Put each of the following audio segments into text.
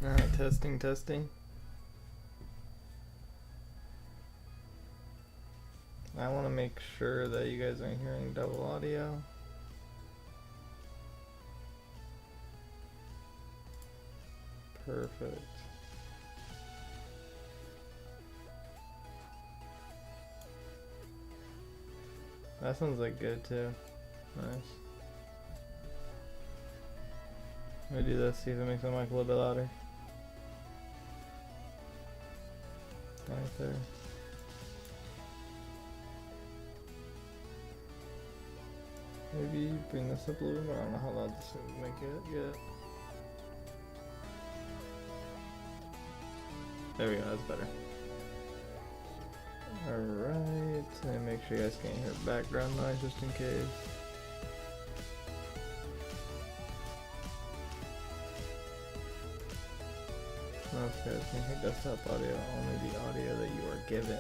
Alright, testing, testing. I want to make sure that you guys aren't hearing double audio. Perfect. That sounds like good too. Nice. Let me do this, see if it makes my mic a little bit louder. Right there. Maybe bring this up a little more. I don't know how loud this would make it yet. There we go, that's better. Alright, and make sure you guys can't hear background noise just in case. Okay, I think desktop audio, only the audio that you are given.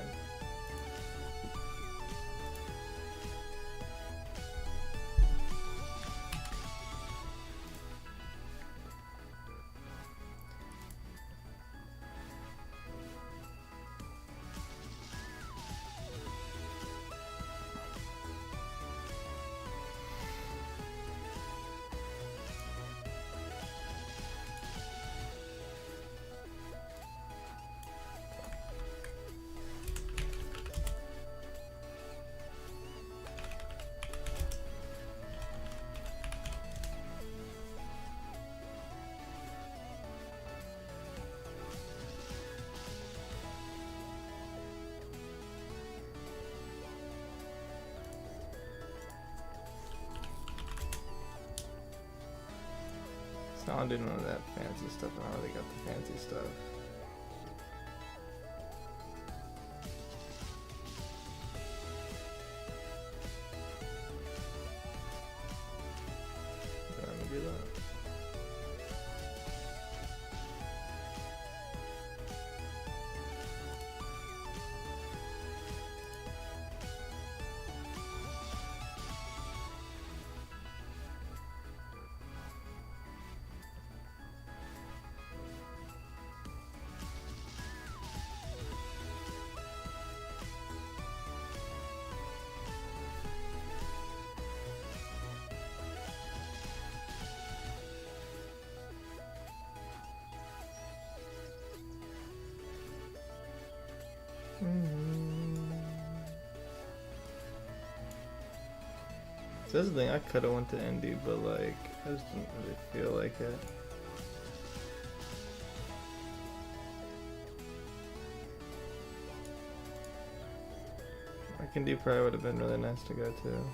So I don't do none of that fancy stuff. I don't really got the fancy stuff. Let me do that. So this is the thing, I could have went to Indy, but like, I just didn't really feel like it. Indy probably would have been really nice to go to.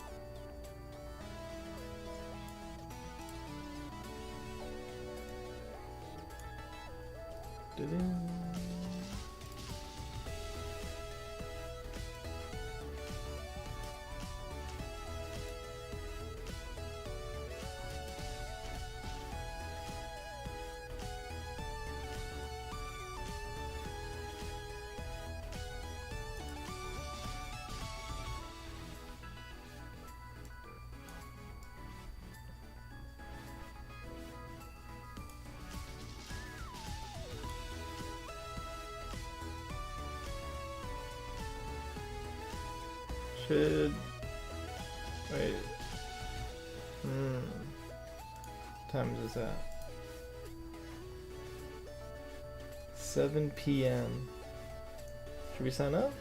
Should wait. What time is this at? 7 p.m. Should we sign up?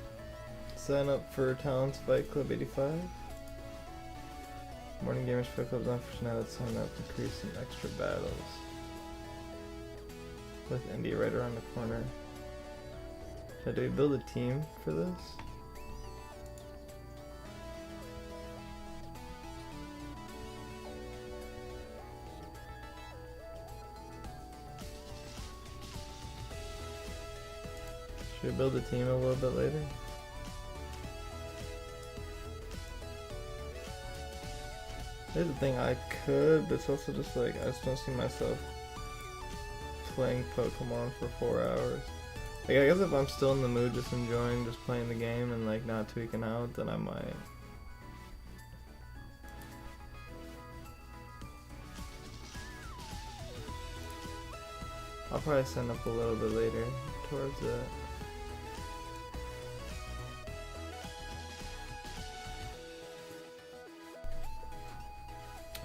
Sign up for Talents Fight Club 85. Morning Gamers Fight Club's on for tonight. Let's sign up. Increase some extra battles. With Indy right around the corner. Do we build a team for this? Should we build a team a little bit later? Here's the thing, I could, but it's also just like, I just don't see myself playing Pokemon for 4 hours. Like, I guess if I'm still in the mood just enjoying just playing the game and like not tweaking out, then I might. I'll probably send up a little bit later towards it.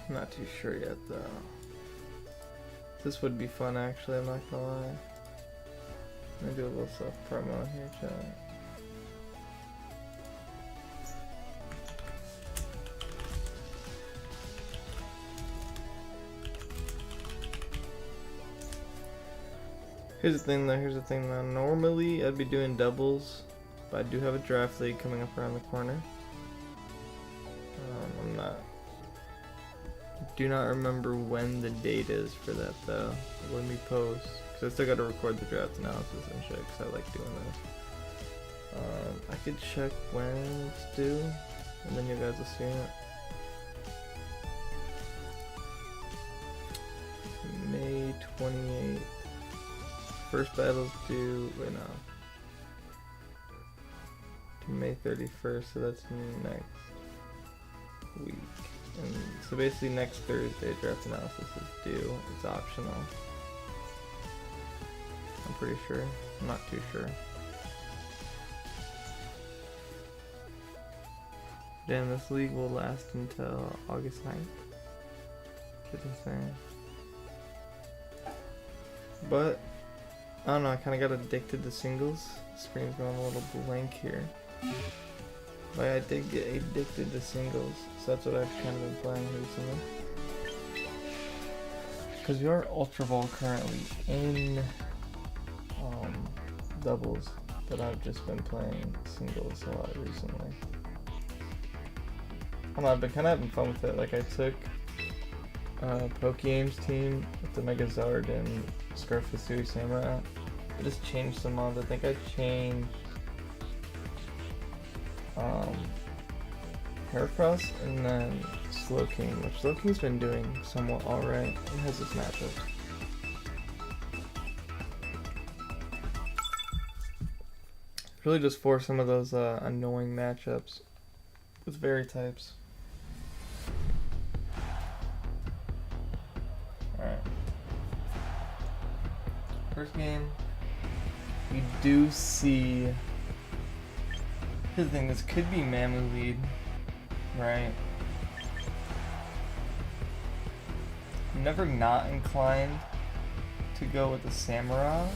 I'm not too sure yet though. This would be fun actually, I'm not gonna lie. I'm gonna do a little self-promo here, chat. Here's the thing though, normally I'd be doing doubles, but I do have a draft league coming up around the corner. Do not remember when the date is for that though, when we post, because I still gotta record the draft analysis and shit, because I like doing this. I could check when it's due, and then you guys will see it. May 28th. First battle's due, wait no. May 31st, so that's next week. And so basically next Thursday draft analysis is due. It's optional. I'm pretty sure. I'm not too sure. Damn, this league will last until August 9th. It's insane. But I don't know, I kinda got addicted to singles. The screen's going a little blank here. But I did get addicted to singles, so that's what I've kind of been playing recently. Because we are Ultra Ball currently in doubles, but I've just been playing singles a lot recently. I don't know, I've been kind of having fun with it. Like I took Pokeaim's team with the Megazard and Scarfisui Samurai. I just changed some mods. I think I changed Heracross and then Slowking, which Slowking's been doing somewhat alright. It has its matchups. Really just for some of those annoying matchups with Very types. Alright. First game, we do see. Here's the thing, this could be Mamu lead, right? I'm never not inclined to go with the Samurai.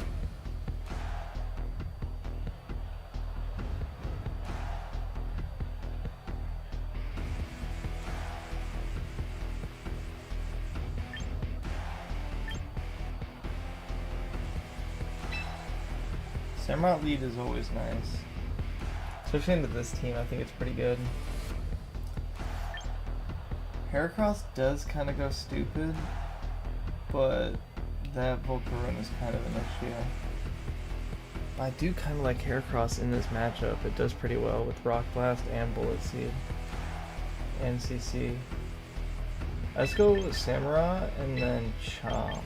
Samurai lead is always nice. Especially into this team, I think it's pretty good. Heracross does kind of go stupid, but that Volcarona is kind of an issue. I do kind of like Heracross in this matchup. It does pretty well with Rock Blast and Bullet Seed and CC. Let's go with Samurai and then Chomp.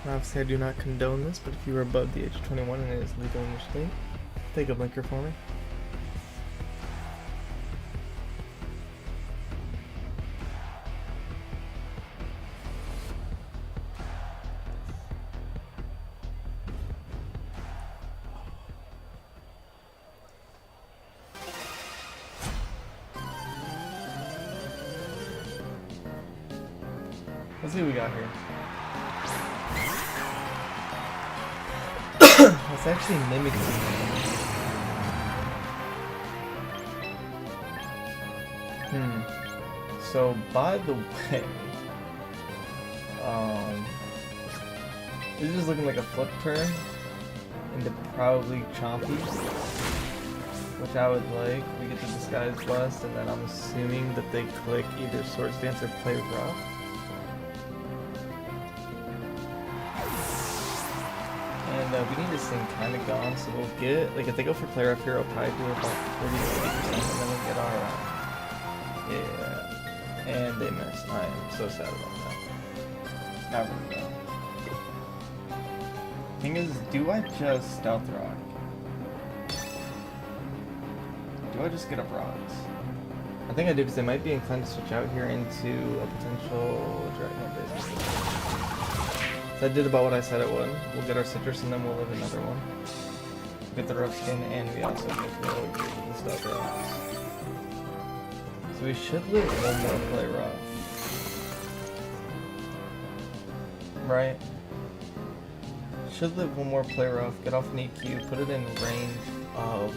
Obviously I do not condone this, but if you are above the age of 21 and it is legal in your state, take a blinker for me. Let's see what we got here. It's actually mimicking. So by the way, this is looking like a flip turn into probably Chompy, which I would like. We get the Disguise Blast, and then I'm assuming that they click either Swords Dance or Play Rough. We need this thing kind of gone, so we'll get, like, if they go for Play Rough here, I'll probably do about 30 to 80%, and then we'll get our, yeah, and they missed. I am so sad about that. Now we're done. Thing is, do I just Stealth Rock? Do I just get up rocks? I think I do because they might be inclined to switch out here into a potential Dragon base. So I did about what I said it would. We'll get our citrus and then we'll live another one. Get the rough skin and we also get the stuff rocks. So we should live one more play rough. Right? Should live one more play rough, get off an EQ, put it in range of...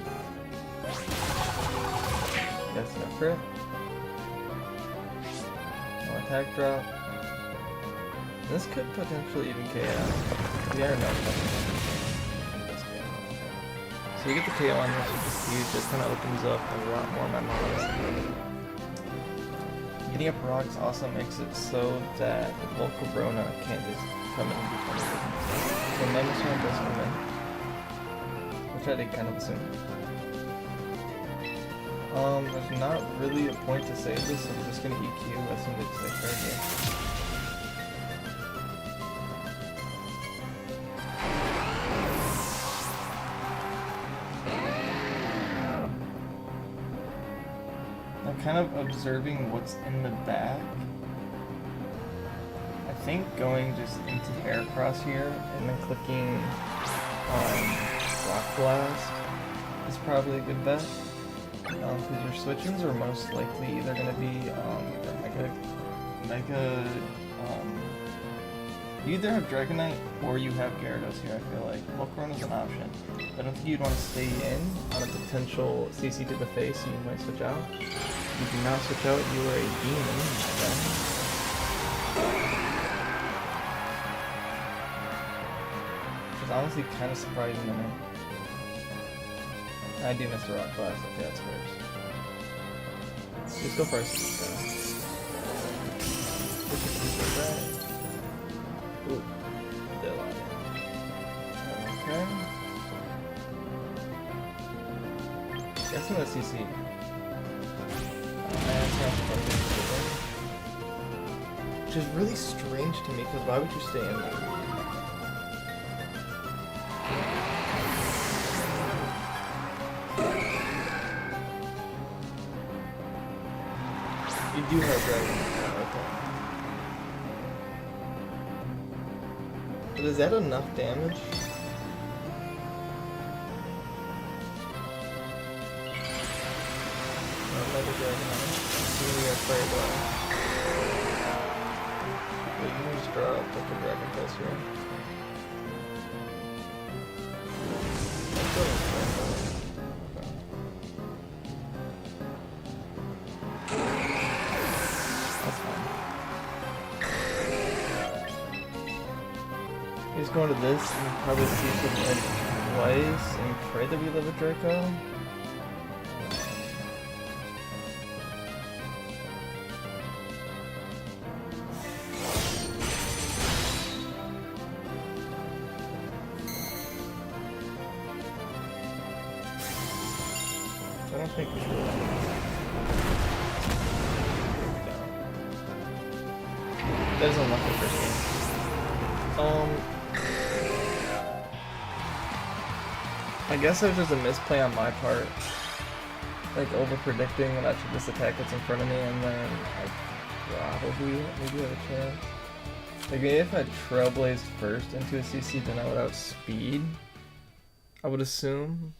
That's no crit. No attack drop. This could potentially even KO. Yeah, or no. So you get the KO on this, which is huge. This kind of opens up a lot more memories. Getting up rocks also makes it so that Volcarona can't just come in between the so Megastorm does come in. Which I did kind of assume. There's not really a point to save this, so I'm just gonna EQ as soon as they start here. Kind of observing what's in the back. I think going just into Heracross here and then clicking Rock Blast is probably a good bet. Because your switch-ins are most likely either going to be you either have Dragonite or you have Gyarados here, I feel like. Volcarona's an option. I don't think you'd want to stay in on a potential CC to the face, so you might switch out. If you do not switch out, you are a demon. Which is honestly kind of surprising to me. I do miss the Rock Blast. Okay, that's first. Just go first. Ooh, still on it. Okay. Guessing the CC. Which is really strange to me, because why would you stay in there? You do have Dragon. Okay. But is that enough damage? Another Dragon. We are Fireball. You can just draw up like a Dragon Pulse here. That's fine. He's going to this and probably see some twice and pray that we live a Draco. I don't think we should. That is unlucky first game. I guess it was just a misplay on my part. Like over predicting when I should just attack what's in front of me, and then I probably maybe have a chance. Like maybe if I Trailblazed first into a CC, then I would outspeed. I would assume.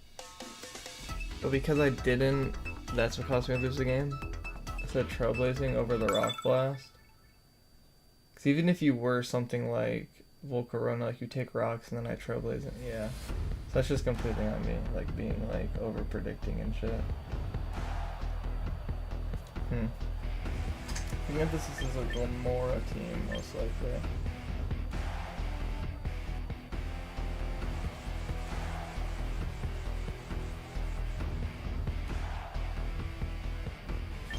But because I didn't, that's what caused me to lose the game. I said Trailblazing over the Rock Blast. Because even if you were something like Volcarona, like you take rocks and then I Trailblaze it, yeah. So that's just completely on me, like being like over predicting and shit. I think this is a Glamora team, most likely.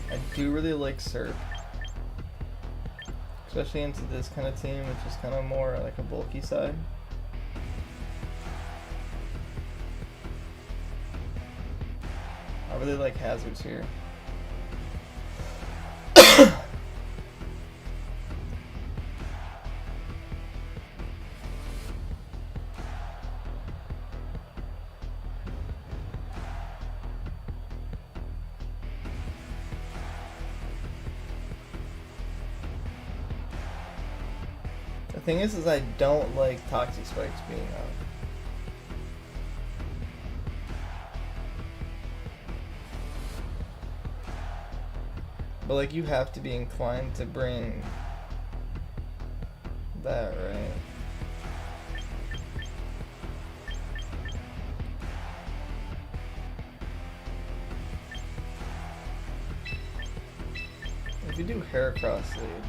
I do really like Surf. Especially into this kind of team, which is kind of more like a bulky side. I really like Hazards here. thing is I don't like Toxic Spikes being up. But like you have to be inclined to bring that, right? If you do Heracross lead,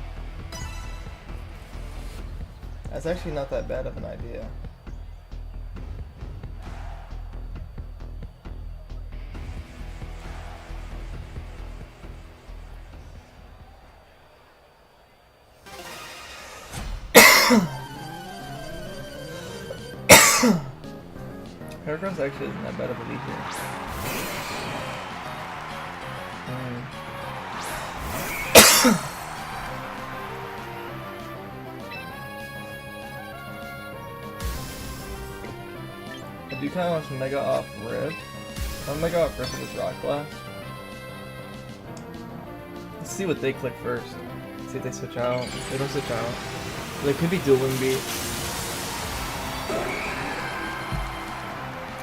that's actually not that bad of an idea. Heracross actually isn't that bad of a lead here. I do kind of want to Mega off Rip. I'm Mega off Rip with this Rock Blast. Let's see what they click first. See if they switch out. They don't switch out. They could be dueling beat.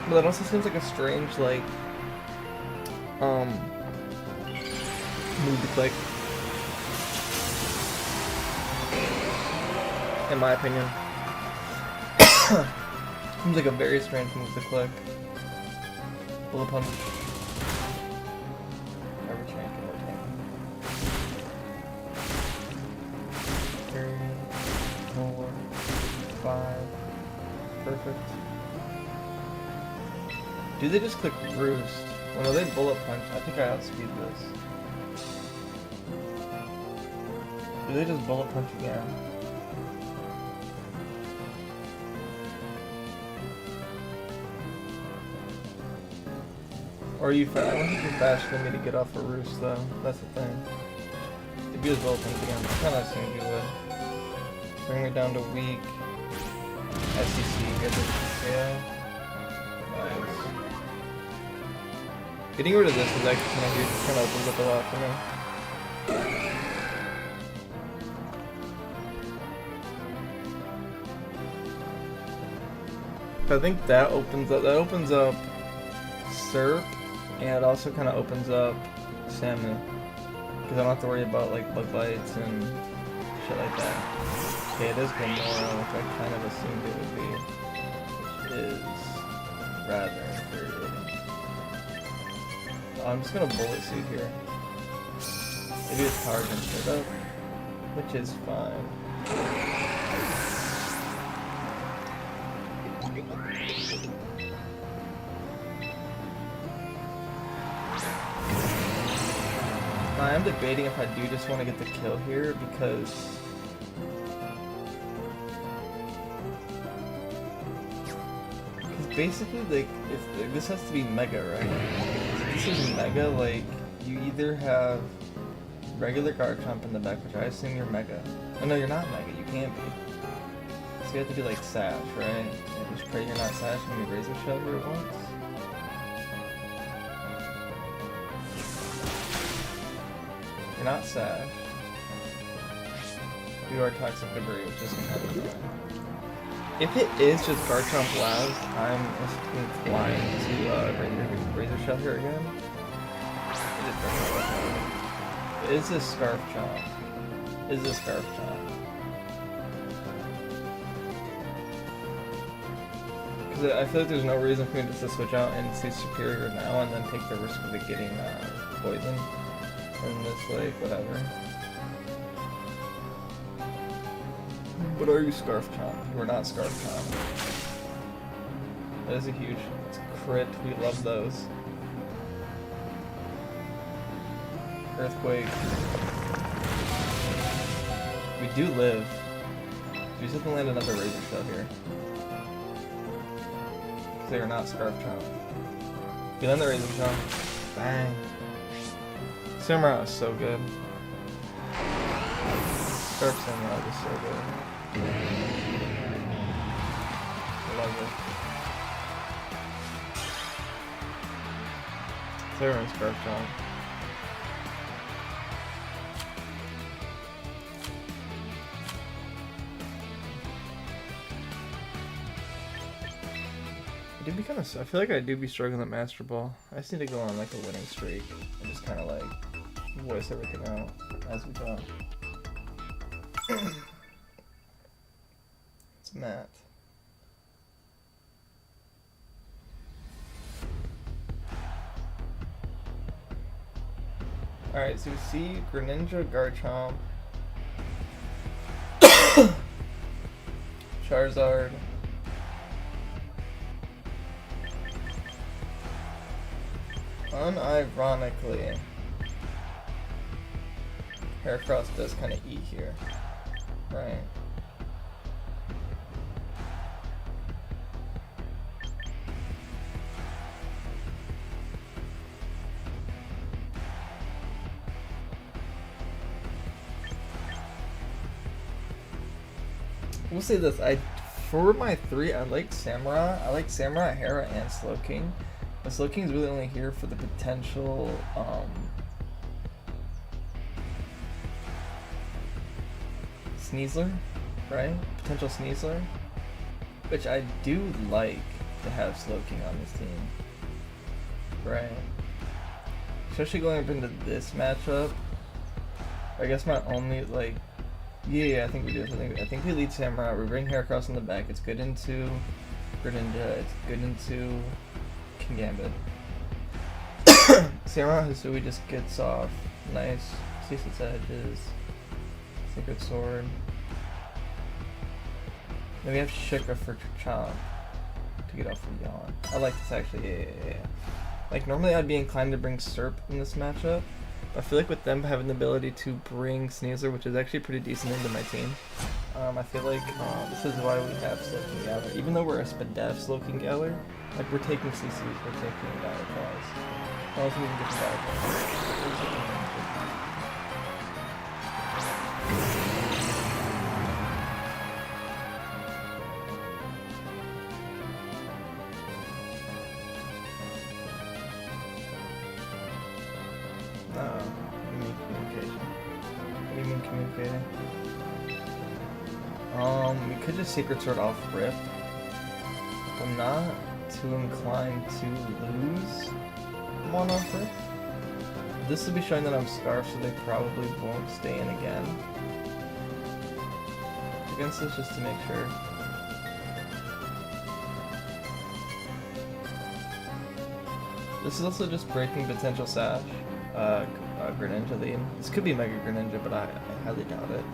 But that also seems like a strange, like, move to click. In my opinion. Seems like a very strange move to click. Bullet punch. We're tanking. 3, 4, 5. Perfect. Do they just click Roost? Well, no, they bullet punch. I think I outspeed this. Do they just bullet punch again? Or are you fast? I wonder if you're faster than me to get off a Roost, though. That's the thing. If you just bullet punch again, I kind of assumed you would. Bring me down to weak. SEC, get this PCO. Nice. Getting rid of this is actually kind of huge. It kind of opens up a lot for me. I think that opens up Serp, and it also kind of opens up Samu, because I don't have to worry about like bug bites and shit like that. Okay, it is Gamora, which I kind of assumed it would be, which is rather infuriating. I'm just gonna bullet suit here. Maybe it's power jump straight up, which is fine. I am debating if I do just want to get the kill here because basically, like, if this has to be Mega, right? If this is Mega, like, you either have regular guard chomp in the back, which I assume you're Mega. Oh no, you're not Mega, you can't be. So you have to do like Sash, right? And just pray you're not Sash and you Razor Shove her at once. You're not Sash. You are Toxic Debris, which is kind of annoying. If it is just Garchomp Labs, I'm inclined to Razor Shell here again. It is a Scarf Chomp. It is a Scarf Chomp. Because I feel like there's no reason for me just to switch out and see Superior now and then take the risk of it getting poison. And this, like, whatever. But are you Scarf Chomp? You are not Scarf Chomp. That is a huge crit. We love those. Earthquake. We do live. We just have to land another Razor Shell here. Because they are not Scarf Chomp. We land the Razor Shell. Bang. Samurai is so good. Scarf Samurai is so good. I love it. Everyone's Scarf Chomp. I feel like I do be struggling at Masterball. I just need to go on like a winning streak and just kind of like voice everything out as we go. It's Matt. Alright, so we see Greninja, Garchomp, Charizard, unironically, Heracross does kind of eat here, right? We'll say this, for my 3, I like Samurai, Hera, and Slowking. But Slowking is really only here for the potential, Sneasler, right? Potential Sneasler. Which I do like to have Slowking on this team. Right? Especially going up into this matchup. I guess my only, like, yeah, I think we do. I think we lead Samurai. We bring Heracross in the back. It's good into Greninja. It's good into King Gambit. Samurai Hisui just gets off. Nice. Sees its edges. Sacred Sword. Then we have Shika for Chomp to get off of Yawn. I like this actually. Yeah. Like normally I'd be inclined to bring Serp in this matchup. I feel like with them having the ability to bring Sneasler, which is actually pretty decent into my team, I feel like this is why we have Slowking Galler. Even though we're a Spadef Slowking Galler, like we're taking CCs, we're taking Battle Calls. How else we can get the Battle Calls? We could just Sacred Sword off Rift. I'm not too inclined to lose one off Rift. This will be showing that I'm Scarf, so they probably won't stay in again. Against this just to make sure. This is also just breaking potential Sash. Greninja lead. This could be Mega Greninja, but I highly doubt it.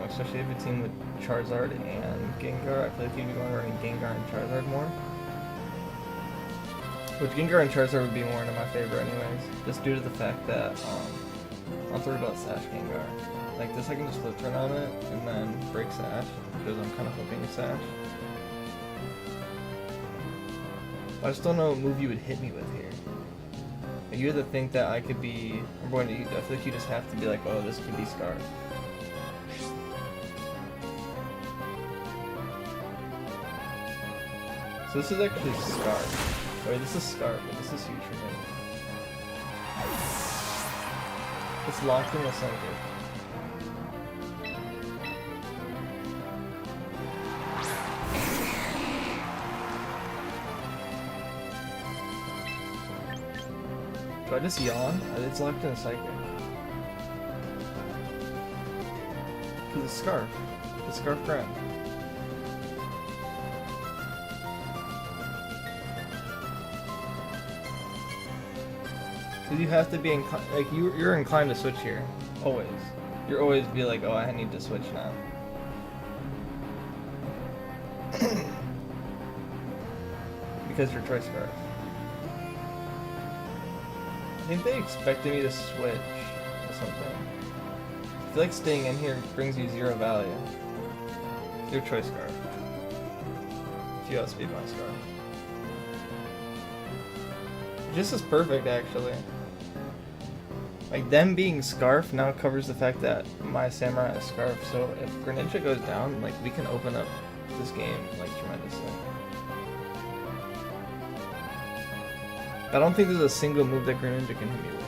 Especially if it's team with Charizard and Gengar. I feel like you'd be going running Gengar and Charizard more. Which Gengar and Charizard would be more into my favor anyways. Just due to the fact that I'll throw about Sash Gengar. Like this I can just flip turn on it and then break Sash, because I'm kind of hoping to Sash. I just don't know what move you would hit me with here. Like, you either think that I could be, I feel like you just have to be like, oh, this could be Scarf. So this is actually Scarf. Wait, this is Scarf, but this is huge for me. It's locked in the center. Do I just yawn? It's locked in a Psychic. Because it's Scarf. It's Scarf Grand. Because you have to be inclined, like you're inclined to switch here, always. You're always be like, oh, I need to switch now. Because you're Choice Scarf. I think they expected me to switch to something. I feel like staying in here brings you 0 value. Your Choice Scarf. If you outspeed my Scarf. This is perfect, actually. Like, them being Scarf now covers the fact that my Samurai is Scarf, so if Greninja goes down, like, we can open up this game, like, tremendously. I don't think there's a single move that Greninja can hit me with.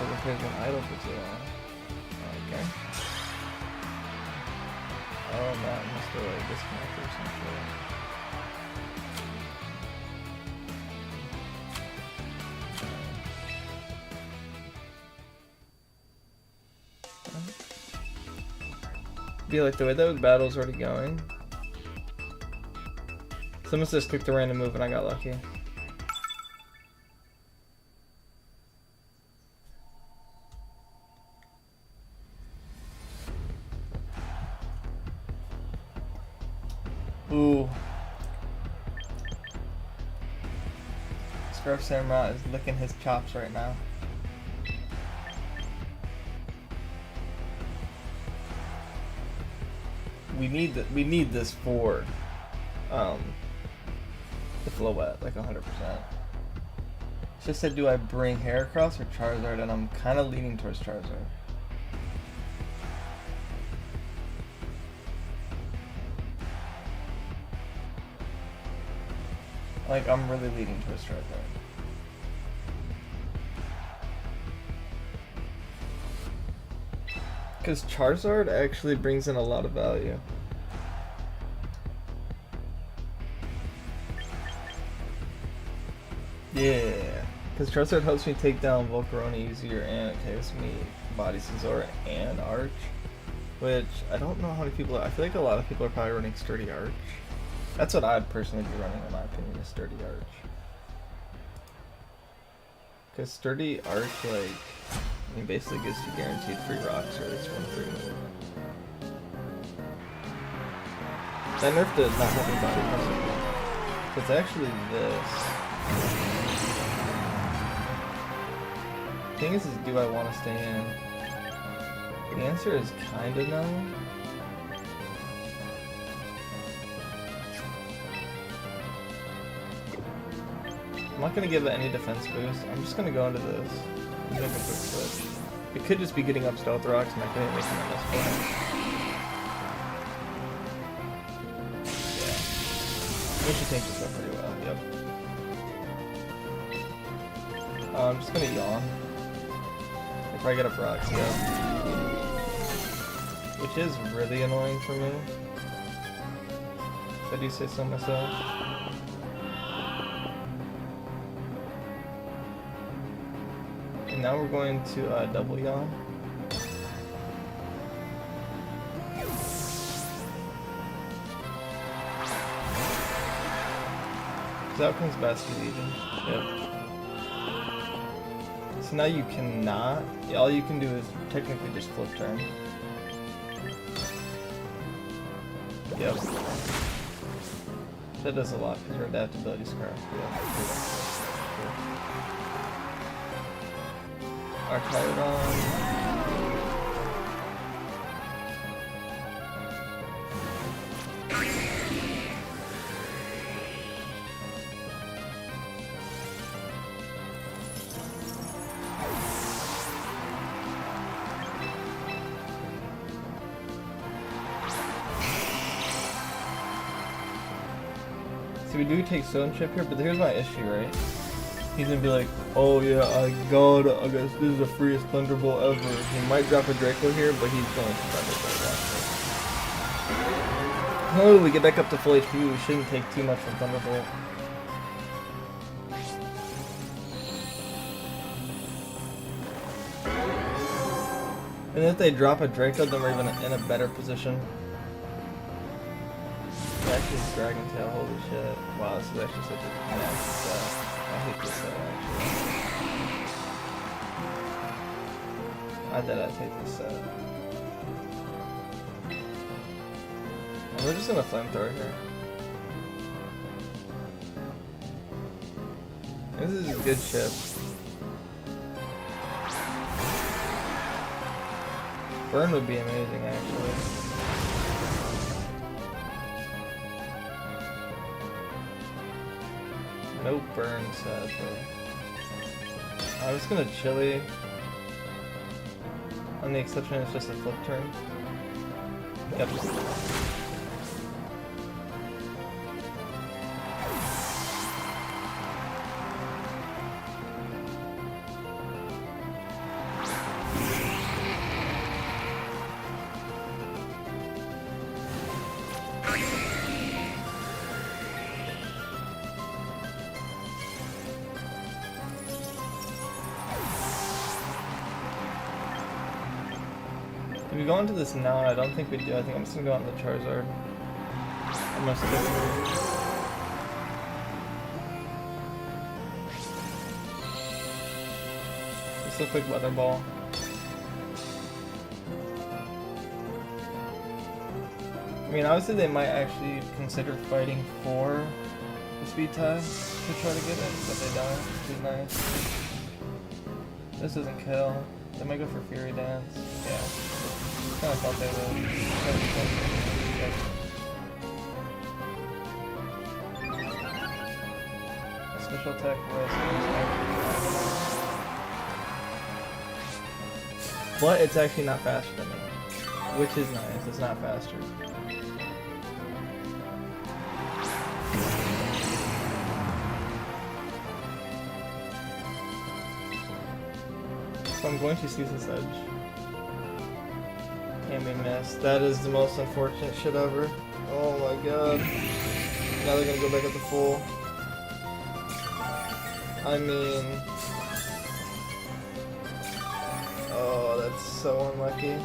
If I'm been idle for too long. Okay. Oh, Matt must have like disconnected or something. Be like the way that the battle's already going. Someone just clicked a random move and I got lucky. Ooh. Scarf Samurai is licking his chops right now. We need this for the Floette, like 100%. She just said, do I bring Heracross or Charizard? And I'm kind of leaning towards Charizard. Like, I'm really leaning towards Charizard. Because Charizard actually brings in a lot of value. Yeah, because Charizard helps me take down Volcarona easier, and it gives me Body Scizor and Arch, which I don't know how many people. I feel like a lot of people are probably running Sturdy Arch. That's what I'd personally be running, in my opinion, is Sturdy Arch. Because Sturdy Arch, like, I mean, basically gives you guaranteed free rocks, or at least one free move. That nerf did not have any body pressure. It's actually this. The thing is do I want to stay in? The answer is kinda no. I'm not gonna give it any defense boost. I'm just gonna go into this. Make a quick switch. It could just be getting up stealth rocks and I couldn't make him this point. Yeah. We should take this up pretty well, yep. I'm just gonna yawn. If I get up rocks, yeah. Which is really annoying for me. If I do say so myself. And now we're going to double yawn. So out comes Basket Legion. Yep. So now you cannot. All you can do is technically just flip turn. Yep. That does a lot because your adaptability scarf. Our Tyrodon. So we do take Stone Chip here, but here's my issue, right? He's gonna be like, oh yeah, I guess this is the freest Thunderbolt ever. He might drop a Draco here, but he's going to Thunderbolt. Oh, we get back up to full HP. We shouldn't take too much from Thunderbolt. And if they drop a Draco, then we're even in a better position. Actually, Dragon Tail, holy shit. Wow, this is actually such a nasty set. I hate this set, actually. I hate this set. We're just gonna flamethrower here. This is a good ship. Burn would be amazing, actually. No burn, sadly. I was gonna chili. On the exception, it's just a flip turn. Yep. If we go into this now, I don't think we do. I think I'm just gonna go on the Charizard. I'm gonna stick with it. Just a quick weather ball. I mean, obviously they might actually consider fighting for the speed tie to try to get it, but they don't, which is nice. This doesn't kill. They might go for Fury Dance. Yeah. Kinda thought they would. Special attack risk. But it's actually not faster than me. Which is nice, it's not faster. So I'm going to seize this edge. Can't be missed. That is the most unfortunate shit ever. Oh my god. Now they're gonna go back at the full. I mean... Oh, that's so unlucky.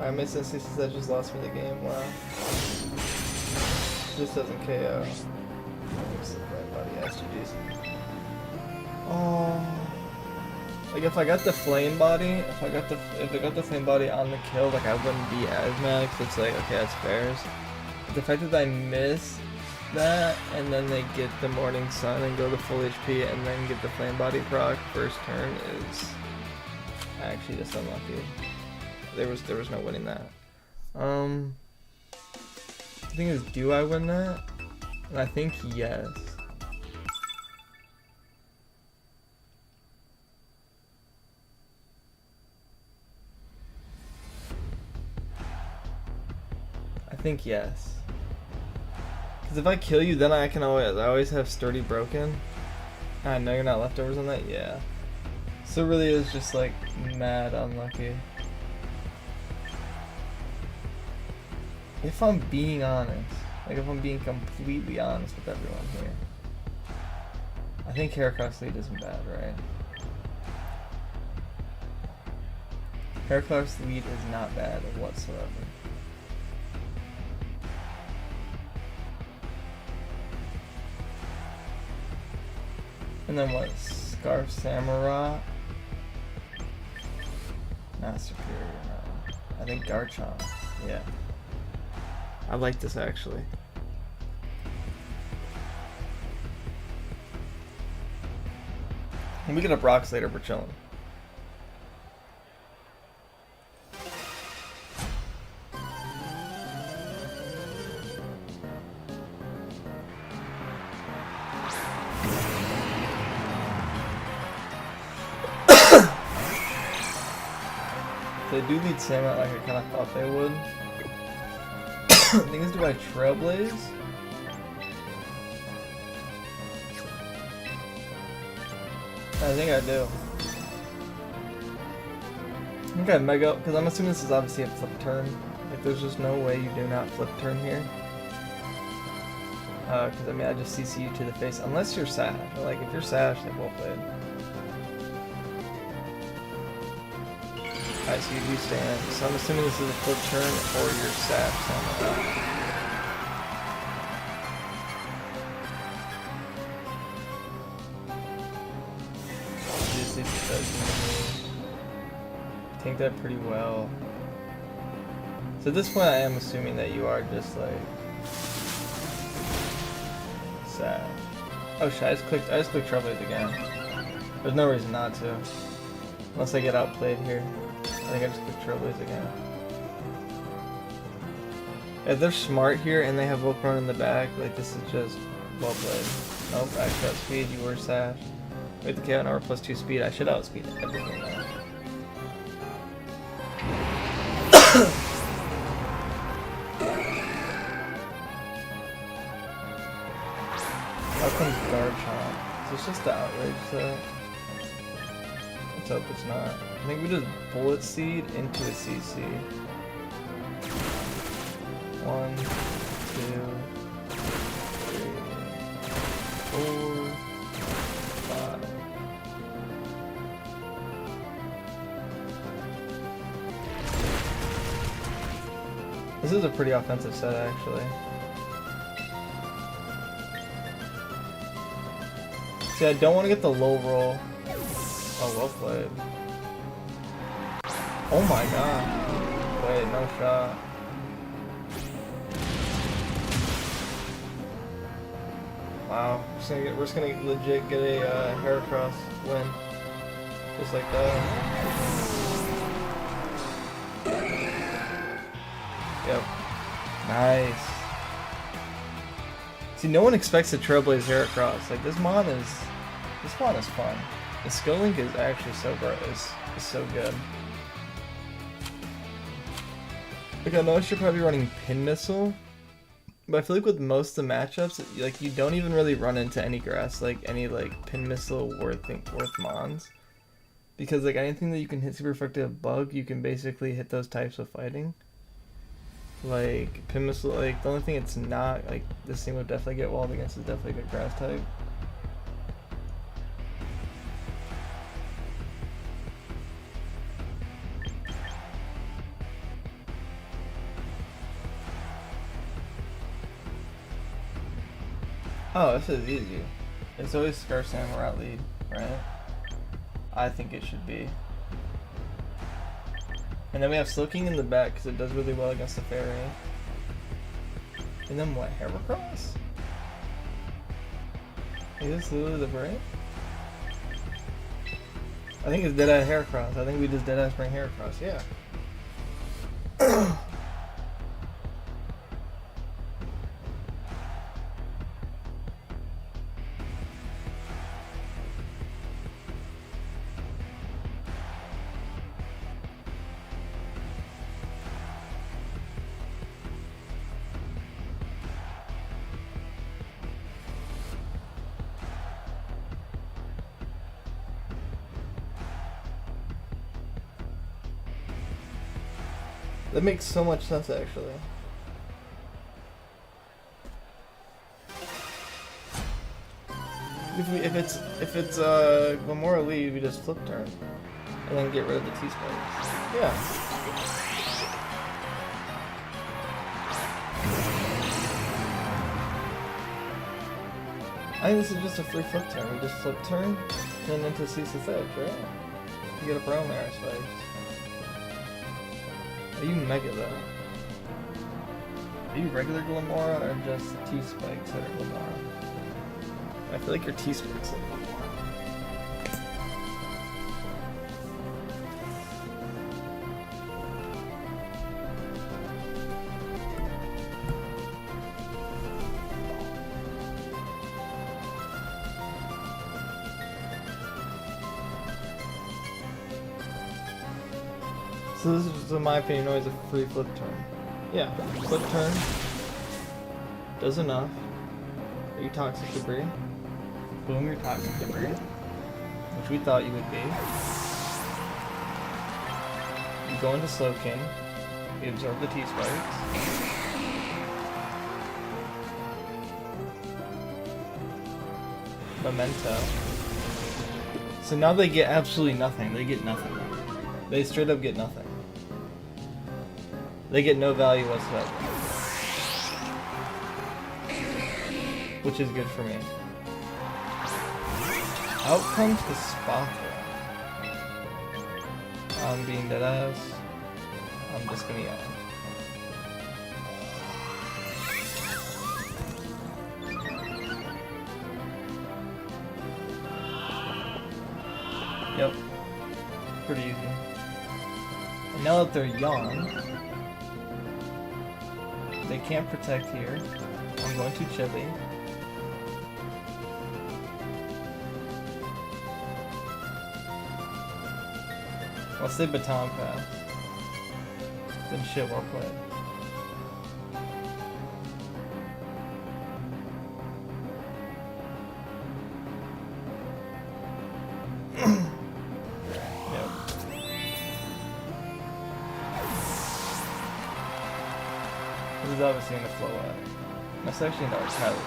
I missed and seize this edge just lost me the game. Wow. This doesn't KO. Oh. Like if I got the flame body, if I got the flame body on the kill, like I wouldn't be as mad, cause it's like, okay, that's fairs. But the fact that I miss that, and then they get the Morning Sun and go to full HP, and then get the flame body proc first turn is actually just unlucky. There was no winning that. The thing is, do I win that? And I think yes. I think yes. Because if I kill you, then I always have Sturdy broken. I know you're not leftovers on that, yeah. So it really is just like mad unlucky. If I'm being honest, like if I'm being completely honest with everyone here, I think Heracross lead isn't bad, right? Heracross lead is not bad whatsoever. And then what? Scarf Samurai? Not superior, no. I think Garchomp. Yeah. I like this actually. And we get up rocks later, we're chilling. They do lead Samurai like I kind of thought they would. I think it's do I Trailblaze? I think I do. I think I Mega, because I'm assuming this is obviously a flip turn. Like there's just no way you do not flip turn here. Because I mean I just CC you to the face, unless you're Sash. Like if you're Sash, then well played. Alright, so you do stand. So I'm assuming this is a flip turn or your Sash. Take that pretty well. So at this point I am assuming that you are just like Sash. Oh shit, I just clicked Trailblaze again. There's no reason not to. Unless I get outplayed here. I think I just clicked Trailblaze again. If they're smart here and they have Volcron in the back, like this is just well played. Nope, actually outspeed, you were Sash. With the KO and +2 speed, I should outspeed everything now. How comes Garchomp? Is this just the outrage set? Let's hope it's not. I think we just Bullet Seed into a CC. 1, 2, 3, 4, 5. This is a pretty offensive set, actually. See, I don't want to get the low roll. Oh, well played. Oh my god. Wait, no shot. Wow. We're just gonna legit get a Heracross win. Just like that. Yep. Nice. See, no one expects to trailblaze Heracross. Like, this mod is fun. The skill link is actually so is so good. Like, I know you're probably running Pin Missile, but I feel like with most of the matchups, like, you don't even really run into any grass, like, any, like, Pin Missile worth mons. Because, like, anything that you can hit super effective bug, you can basically hit those types of fighting. Like, Pin Missile, like, the only thing it's not, like, this thing would definitely get walled against is definitely the grass type. Oh, this is easy. It's always Scar Samurai lead, right? I think it should be. And then we have Slowking in the back because it does really well against the Fairy. And then what, Heracross? Is this literally the break? I think it's Deadass Heracross. I think we just Deadass bring Heracross, yeah. That makes so much sense, actually. If it's Glamora lead, we just flip turn and then get rid of the T-spikes. Yeah. I think this is just a free flip turn. We just flip turn and then into Ceaseless Edge, right? You get a Brown Mare spike. Are you Mega though? Are you regular Glamora or just T-spikes that are Glamora? I feel like you're T-spikes like Glamora. So this is just, in my opinion, always a free flip turn. Yeah, flip turn does enough. Are you Toxic Debris? Boom, you're Toxic Debris, which we thought you would be. You go into Slowking. You absorb the T-spikes. Memento. So now they get absolutely nothing. They get nothing. They straight up get nothing. They get no value whatsoever. Which is good for me. Out comes the Spotlight. I'm being deadass. I'm just gonna yawn. Yep. Pretty easy. And now that they're young, they can't protect here. I'm going to Chili. I'll say Baton Pass. Then shit, well played. This is obviously going to flow out. That's actually not entirely.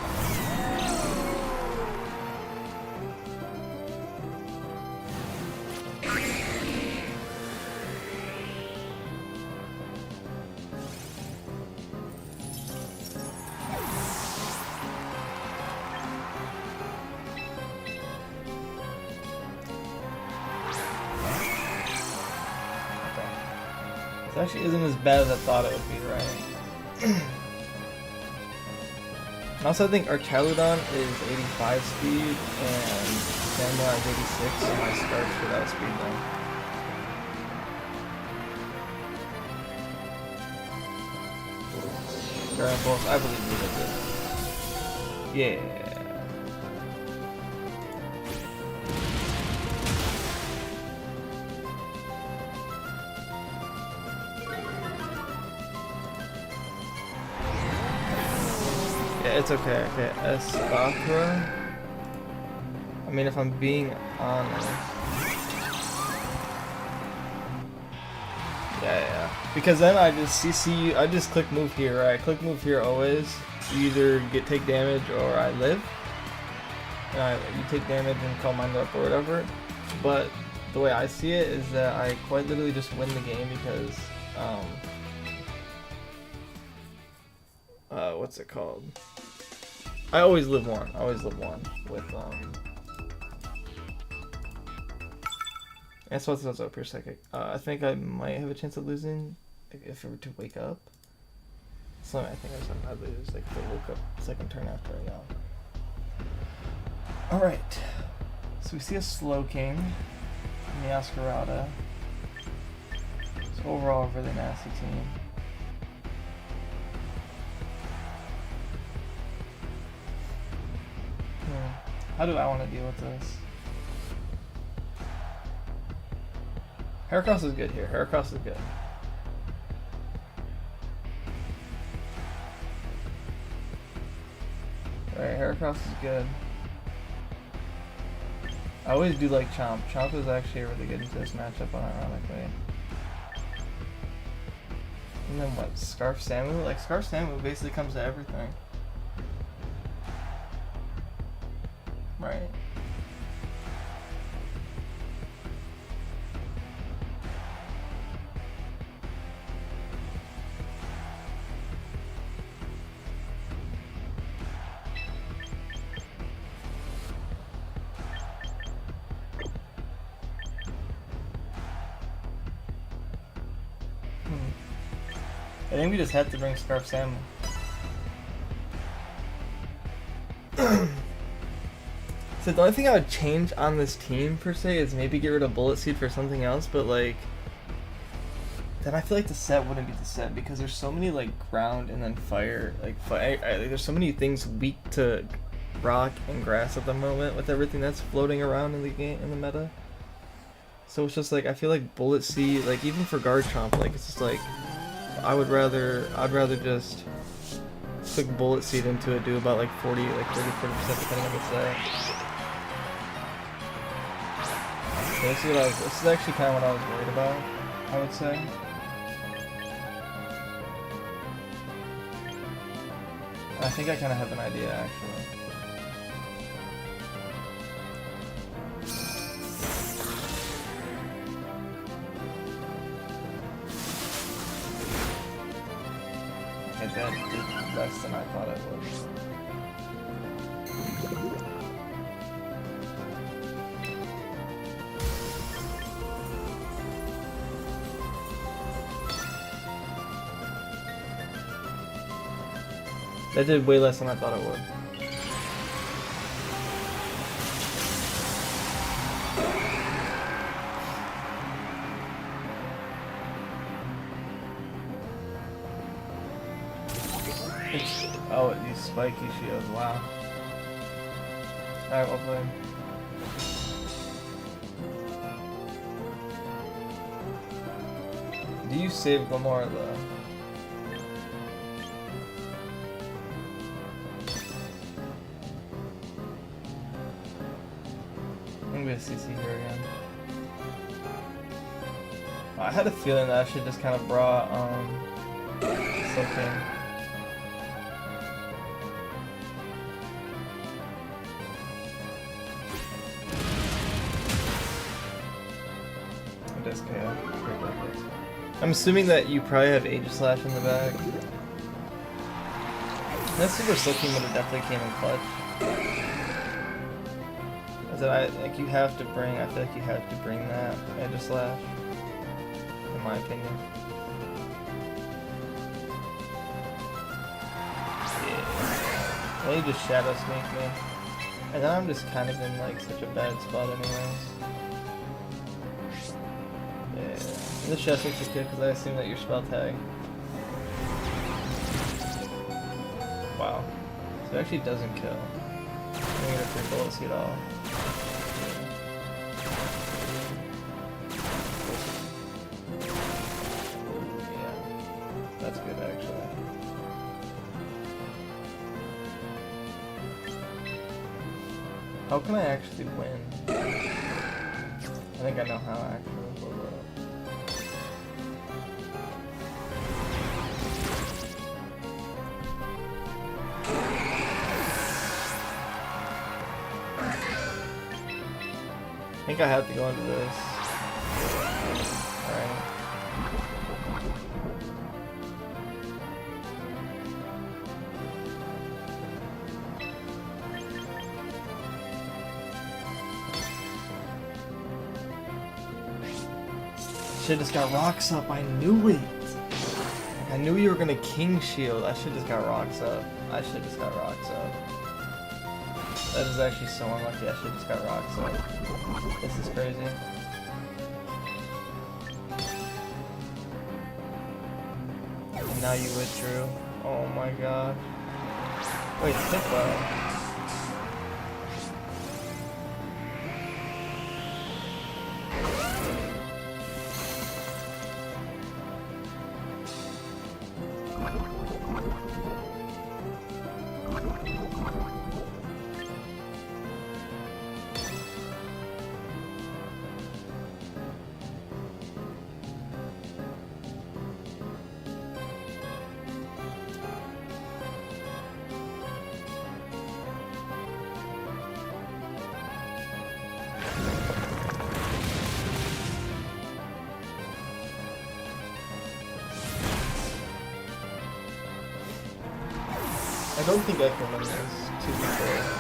This actually isn't as bad as I thought it would be, right? Also, I think Archaludon is 85 speed and Sandbar is 86, so my Scarf's without speed then. Dragon Pulse, I believe you did it. Yeah. Yeah, it's okay. Okay, Esbakra. I mean, if I'm being honest. Yeah. Because then I just CC, I just click move here, right? Click move here always. You either take damage or I live. And you take damage and call mine up or whatever. But the way I see it is that I quite literally just win the game because, what's it called? I always live one. With, and so what's up here, Psychic? I think I might have a chance of losing if I were to wake up. So I think I lose, like, if I woke up second turn after I go. Alright. So we see a Slowking, Meowscarada. So overall, a really nasty team. How do I want to deal with this? Heracross is good here. Heracross is good. Alright, Heracross is good. I always do like Chomp. Chomp is actually really good into this matchup, unironically. And then what? Scarf Samu? Like, Scarf Samu basically comes to everything. Right. I think we just had to bring Scarf Samu. So the only thing I would change on this team, per se, is maybe get rid of Bullet Seed for something else, but, like, then I feel like the set wouldn't be the set, because there's so many, like, ground and then fire, like, there's so many things weak to rock and grass at the moment with everything that's floating around in the game, in the meta. So it's just, like, I feel like Bullet Seed, like, even for Garchomp, like, it's just, like, I'd rather just click Bullet Seed into it, do about, like, 40, like, 30-40% depending on the set. This is actually kind of what I was worried about, I would say. I think I kind of have an idea, actually. Okay, that did less than I thought it would. That did way less than I thought it would. Oh, these spiky shields, wow. Alright, well played. Do you save Glamora though? I'm gonna CC here again. Oh, I had a feeling that I should just kind of brought something. It is KO. I'm assuming that you probably have Aegislash in the bag. That Super Silking would have definitely came in clutch. That I feel like you have to bring that Aegislash, in my opinion. They just shadow sneak me. And then I'm just kind of in like such a bad spot anyways. Yeah. And this shadow sneaks is good because I assume that you're spell tag. Wow. So it actually doesn't kill. I'm gonna get a free bullet seed all. Yeah. That's good actually. How can I actually win? I think I know how actually. I think I have to go into this. Alright. Should've just got rocks up, I knew it! I knew you were gonna king shield. I should've just got rocks up. I should've just got rocks up. That is actually so unlucky. I should've just got rocks up. This is crazy. And now you withdrew. Oh my god. Wait, stick though. I don't think I can win this, to be fair.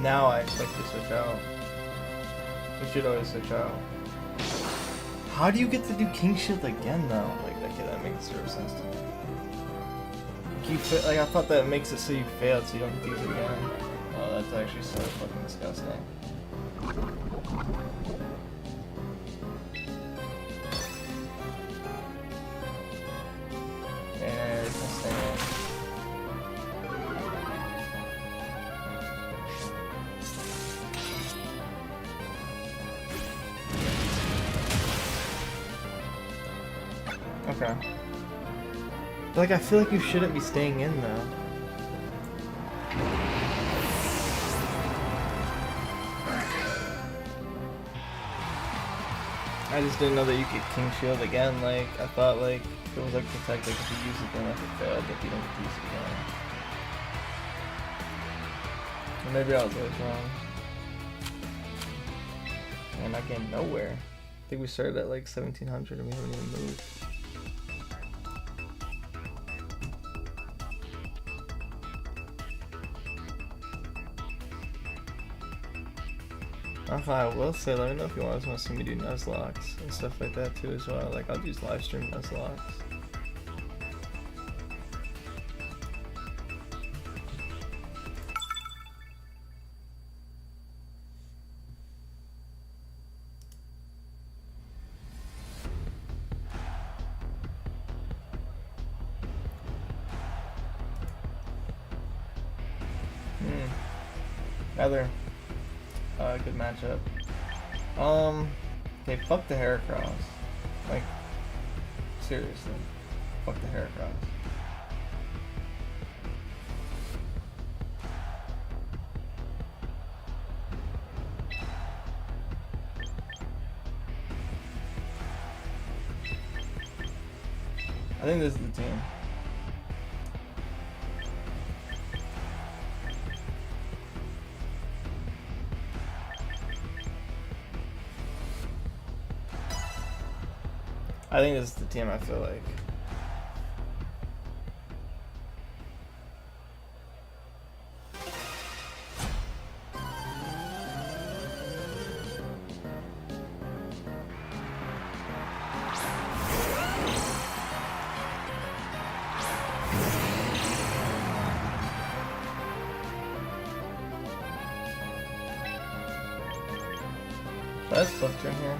Now I expect to switch out. We should always switch out. How do you get to do King Shield again though? Like, okay, that makes zero sense to me. Like, I thought that makes it so you failed so you don't get to use it again. Oh, that's actually so fucking disgusting. Yeah, it's insane. Okay. Like, I feel like you shouldn't be staying in, though. I just didn't know that you could King Shield again. Like, I thought, like, it was, like, protect, like, if you use it, then if it failed, if you don't get to use it again. Or maybe I was always wrong. And I gained nowhere. I think we started at, like, 1700 and we haven't even moved. I will say, let me know if you guys want to see me do Nuzlocks and stuff like that too as well. Like, I'll just live stream Nuzlocks. Rather good matchup. Okay, fuck the Heracross. Like, seriously. Fuck the Heracross. I think this is the team. I think this is the team, I feel like. That's flipped in here.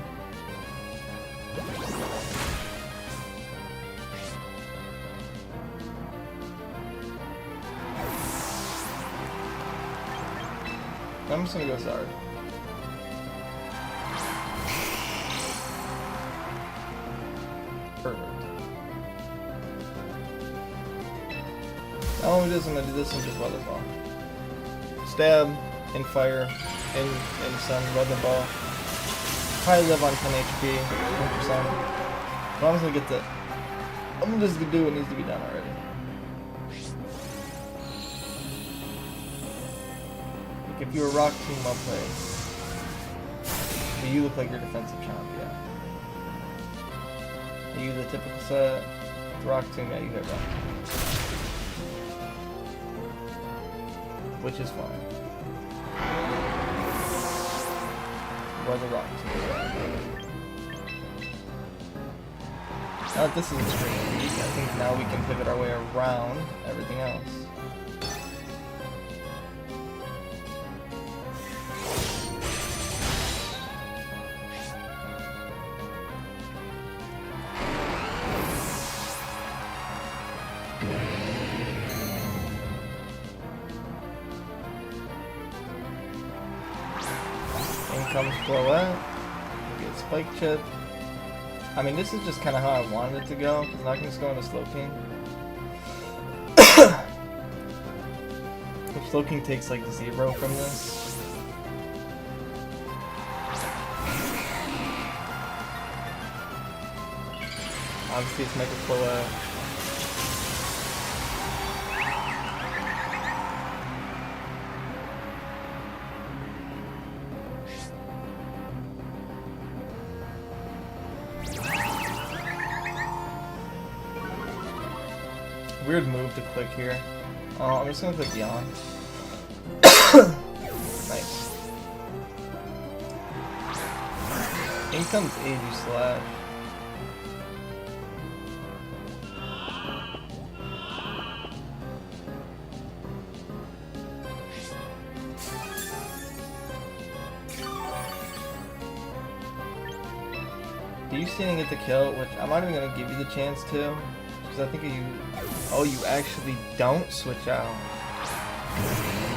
I'm just gonna go Zard. Perfect. Now what I'm gonna do this and just weather ball. Stab, in fire, in sun, weather ball. Probably live on 10 HP, 1%. But I'm just gonna get the. I'm just gonna do what needs to be done already. Like if you were Rock Team, well played. But you look like your defensive champion. Are you the typical set? Rock Team, yeah, you hit Rock Team. Which is fine. Or the Rock Team. Now that this is extremely weak, I think now we can pivot our way around everything else. In comes Floette. We get Spike Chip. I mean, this is just kind of how I wanted it to go, because now I can just go into Slowking. If Slowking takes like 0 from this. Obviously it's Mega Floette. Weird move to click here. I'm just gonna click Yawn. Nice. In comes AG Slash. Do you stand and get the kill? Which I'm not even gonna give you the chance to. Because I think you... Oh, you actually don't switch out.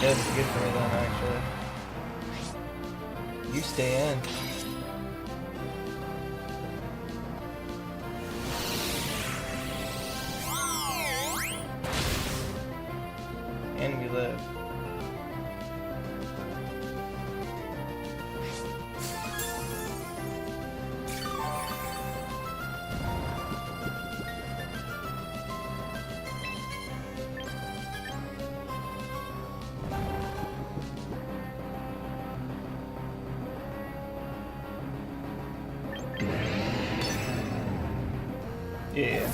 Yeah, it's good for me then, actually. You stay in. And we live. Yeah.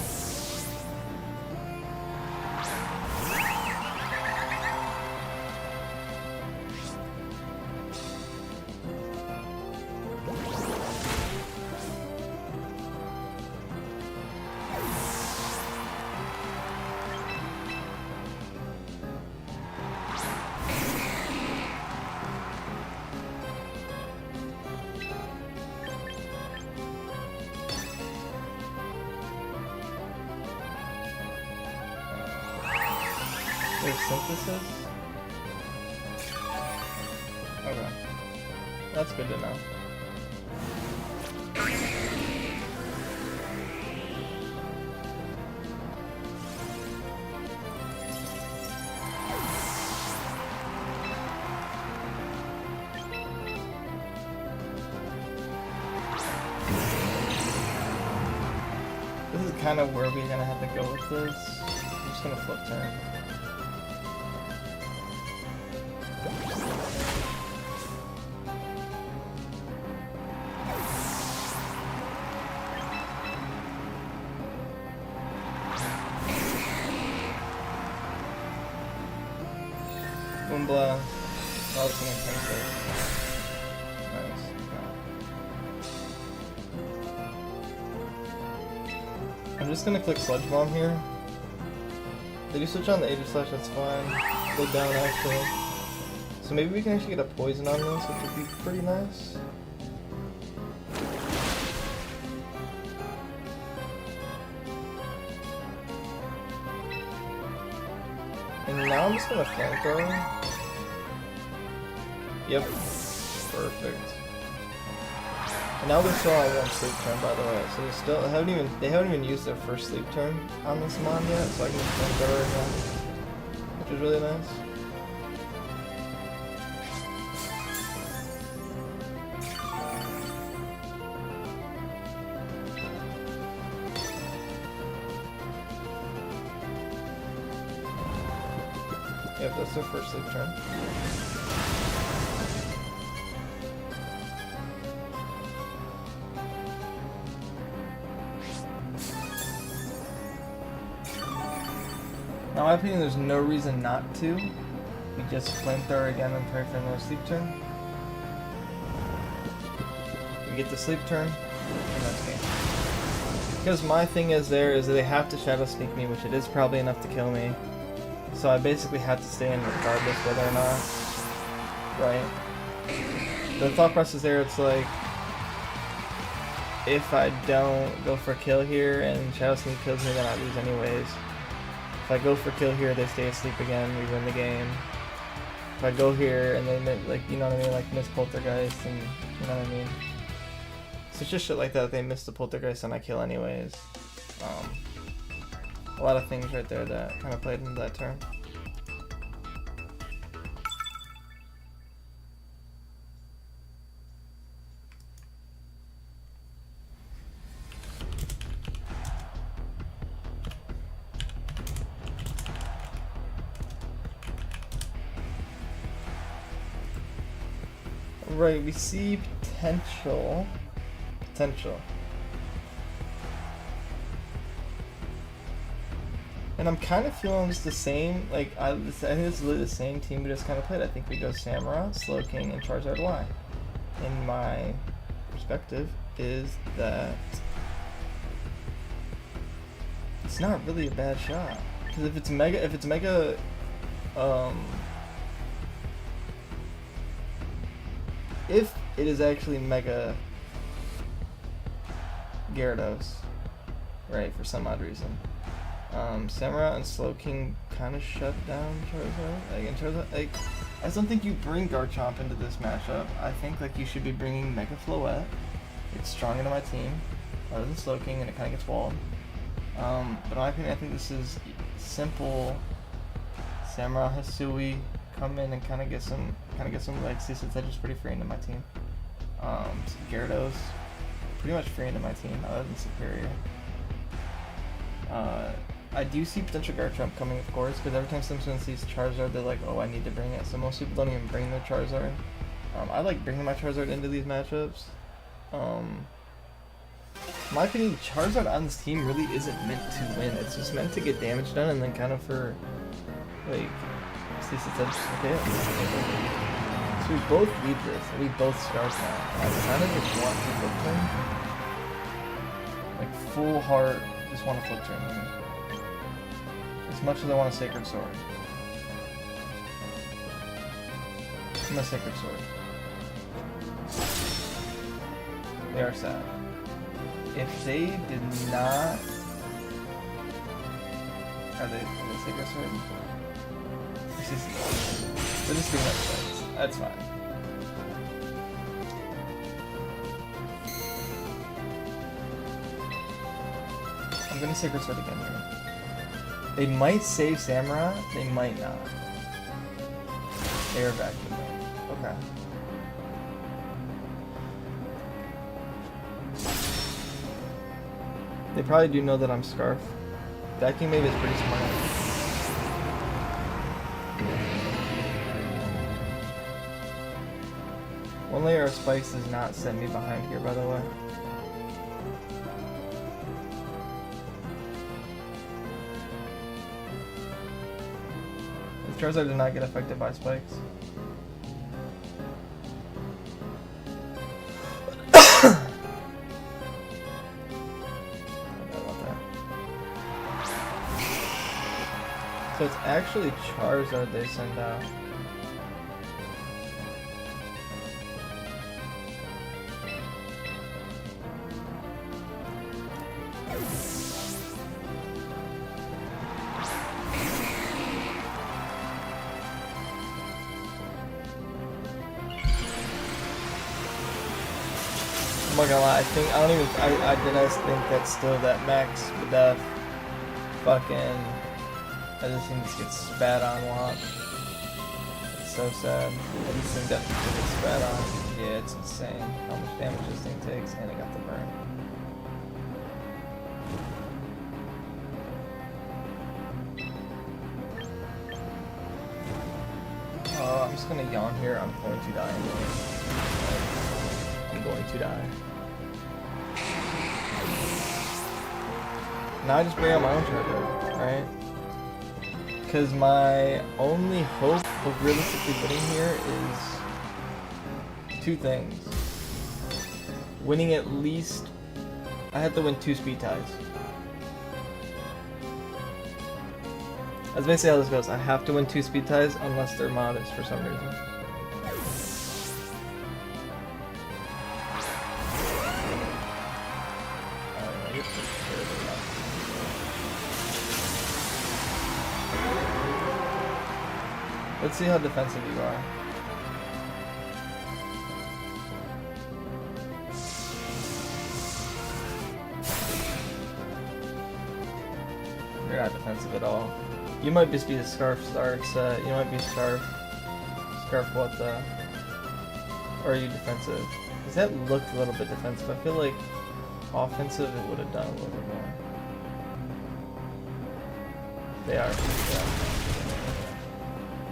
There's synthesis? Okay. That's good to know. This is kind of where we're gonna have to go with this. I'm just gonna flip turn. Boomblast. Oh, it's gonna finish it. Nice. Okay. I'm just gonna click Sludge Bomb here. They do switch on the Aegis Slash, that's fine. Go down actually. So maybe we can actually get a poison on this, which would be pretty nice. And now I'm just gonna flamethrower. Yep. Perfect. And now they're still on one sleep turn, by the way. So they haven't even used their first sleep turn on this mon yet, so I can just flamethrower again. Which is really nice. Yep, that's their first sleep turn. Now, in my opinion, there's no reason not to. We just flamethrower again and pray for another sleep turn. We get the sleep turn, and that's game. Because my thing is that they have to Shadow Sneak me, which it is probably enough to kill me. So I basically have to stay in regardless whether or not, right? The thought process there, it's like, if I don't go for kill here and Shadow Sneak kills me, then I lose anyways. If I go for kill here, they stay asleep again, we win the game. If I go here and they, like, you know what I mean, like miss Poltergeist and, you know what I mean? So it's just shit like that, they miss the Poltergeist and I kill anyways. A lot of things right there that kind of played into that turn. Right, we see potential. And I'm kind of feeling it's the same, like, I think it's literally the same team we just kind of played. I think we go Samurott, Slowking, and Charizard Y. In my perspective, is that it's not really a bad shot. Because if it's mega, if it is actually Mega Gyarados, right, for some odd reason. Samurott and Slowking kind of shut down Charizard. Like, in Charizard, like, I just don't think you bring Garchomp into this matchup. I think like you should be bringing Mega Floette. It's strong into my team, rather than Slowking, and it kind of gets walled. But in my opinion, I think this is simple. Samurott Hisui come in and kind of get some legacy, since they're just pretty free into my team. Gyarados pretty much free into my team, other than Superior. I do see potential Garchomp coming, of course, because every time someone sees Charizard, they're like, oh, I need to bring it. So most people don't even bring their Charizard. I like bringing my Charizard into these matchups. In my opinion, Charizard on this team really isn't meant to win. It's just meant to get damage done, and then kind of for, like, okay. So we both lead this, and we both start now. I kind of just want to flip turn. Like, full heart, just want to flip turn here. As much as I want a Sacred Sword. I'm a Sacred Sword. They are sad. If they did not... Are they Sacred Sword? They're just doing that twice. That's fine. I'm gonna Sacred Sword again here. They might save Samurott, they might not. They are vacuum. Okay. They probably do know that I'm Scarf. Vacuum Wave is pretty smart. One layer of spikes does not set me behind here, by the way. The Charizard did not get affected by spikes. So it's actually Charizard they send out. I'm not gonna lie, I did think that's still that max with that fucking, I just think this gets spat on a lot. It's so sad. I just think that gets spat on. Yeah, it's insane how much damage this thing takes, and it got the burn. I'm just gonna yawn here, I'm going to die anyway. I'm going to die. Now I just bring out my own Charizard, right? Because my only hope of realistically winning here is two things. Winning at least... I have to win 2 speed ties. That's basically how this goes. I have to win 2 speed ties unless they're modest for some reason. Let's see how defensive you are. You're not defensive at all. You might just be the Scarf start set. You might be Scarf what the... Or are you defensive? Because that looked a little bit defensive. I feel like offensive it would have done a little bit more. They are. Yeah.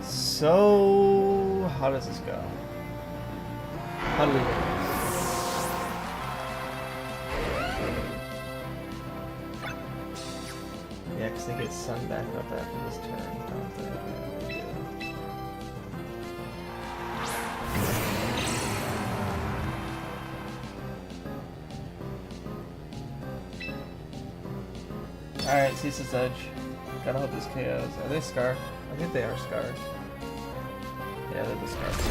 So, how does this go? How do we win this? Yeah, because they get sun back up after this turn, don't they? Alright, Ceaseless Edge. Gotta hope this KOs. Are they Scarf? I think they are Scarf. Yeah, they're the Scarf, so...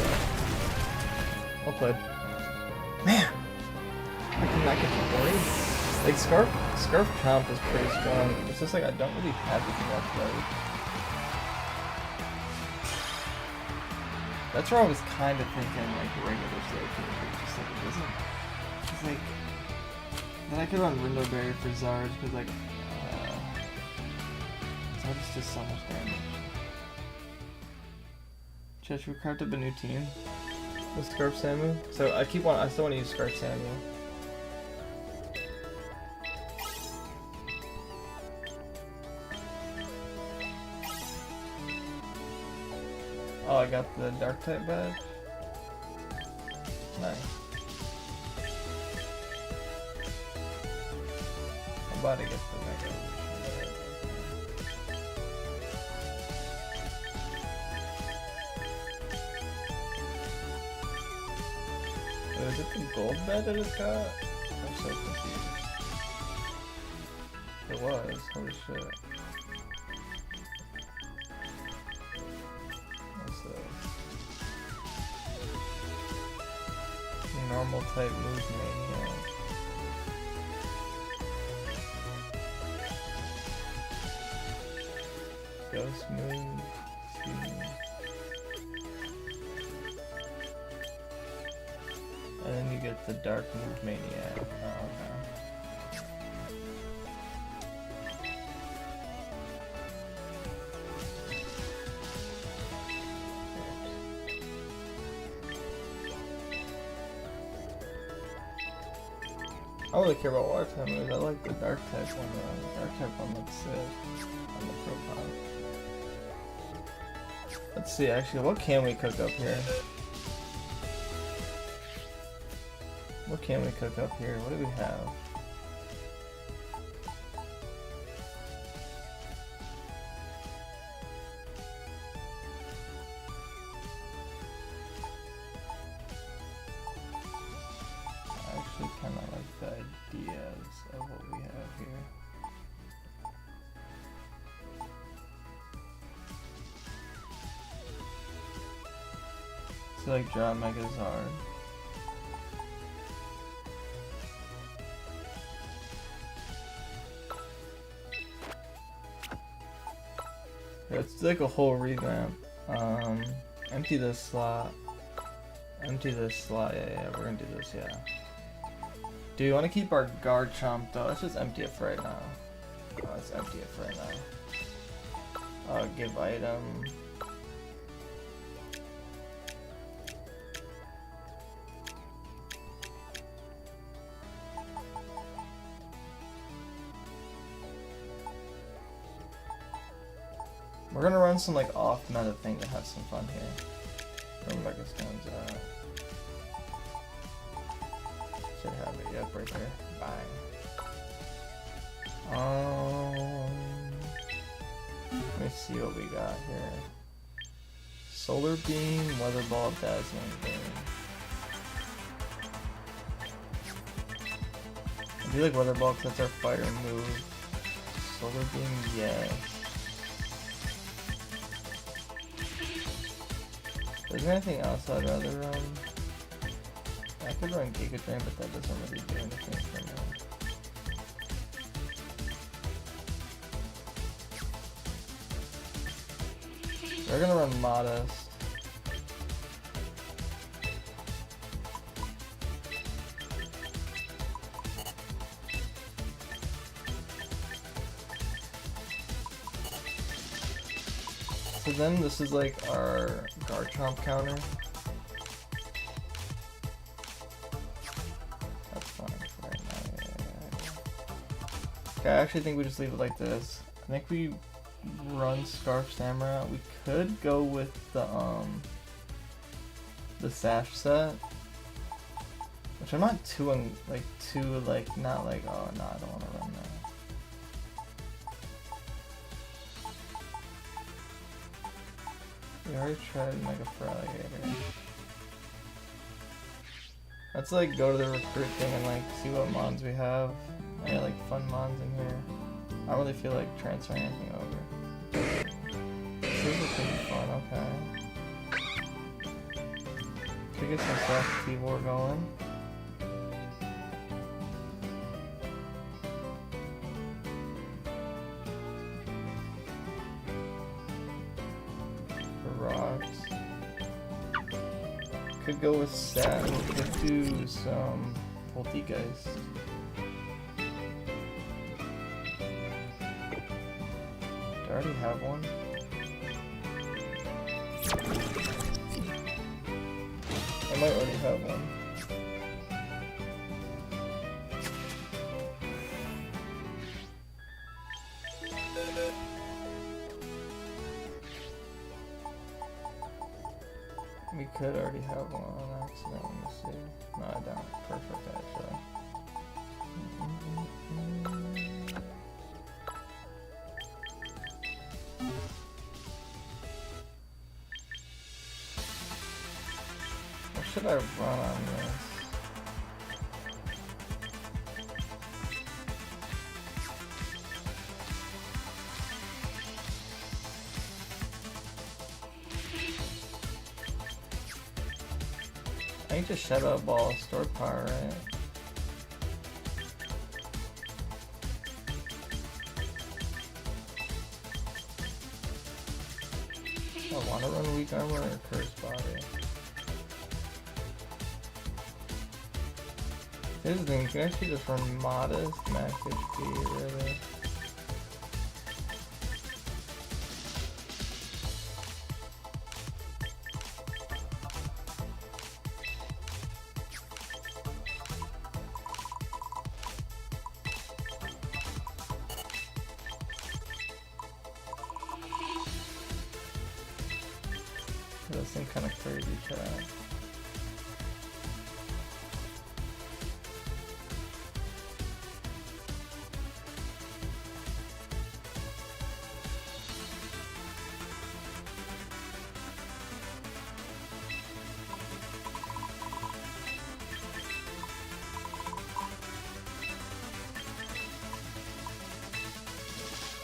Well played. Man! I cannot get the board. Like, Scarf Chomp is pretty strong. It's just like, I don't really have anything else played. That's where I was kind of thinking, like, regular Slowpoke. Just like, it doesn't... It's like... Then I could run Window Barrier for Zards, because, like... Zards does so much damage. Should we craft up a new team with Scarf Samu? So I still want to use Scarf Samu. Oh, I got the Dark type badge. Nice. I'm about to get the Mega. Is it the gold bed that it's got? I'm so confused. It was. Holy shit. What's this? Normal type move mania. Ghost move. And then you get the Dark Move Maniac. Oh, okay. I don't really care about water type moves. I like the dark type one though. The dark type one looks sick on the profile. Let's see actually, what can we cook up here? What can we cook up here? What do we have? I actually kind of like the ideas of what we have here. So like draw Megazard. It's like a whole revamp. Empty this slot. Empty this slot. Yeah, we're gonna do this. Yeah. Do we want to keep our guard chomp though? Let's just empty it for right now. Let's empty it for right now. Give item. We're gonna run some like off meta thing to have some fun here. Where Mega Stone's at. Should have it, yep, right there. Bang. Let me see what we got here. Solar Beam, Weather Ball, Dazzling Beam. I do like Weather Ball because that's our fire move. Solar Beam, yes. Is there anything else I'd rather run? I could run Giga Drain, but that doesn't really do anything for me. We're gonna run Modest. So then this is like our Garchomp counter. That's fine for right now. Yeah. Okay, I actually think we just leave it like this. I think we run Scarf Samurai. We could go with the Sash set, which I'm not too not like, oh no, I don't want to run that. We already tried Mega Feraligatr. Let's like go to the recruit thing and like see what mons we have. I got like fun mons in here. I don't really feel like transferring anything over. This is pretty fun, okay. Should get some Slash T-War going. Could go with Sat. We could do some Poltegeist. Do I already have one? I might already have one. We could already have one on accident, let me see. No, I don't. Perfect, actually. What should I run on this? I need to Shadow Ball, store power, right? I want to run Weak Armor or Curse Body. Here's the thing, you can actually just run Modest, Max HP, really. This thing kind of crazy, chat.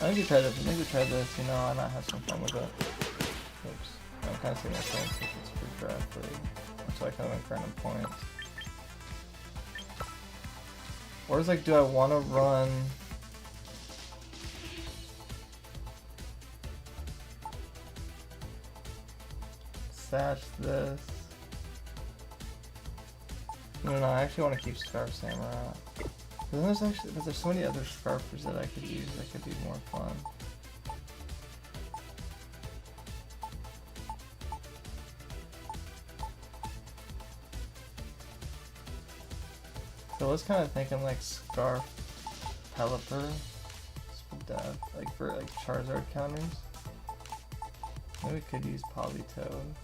I think we tried this, you know, I might have some fun with it. Oops. I'm kind of seeing my phone since it's for draft league. That's why I kind of went random points. Or it's like, do I want to run... Sash this? No, I actually want to keep Scarf Samurai. Because there's so many other Scarfers that I could use that could be more fun. So I was kind of thinking like Scarf Pelipper, Death, like for like Charizard counters. Maybe we could use Politoed.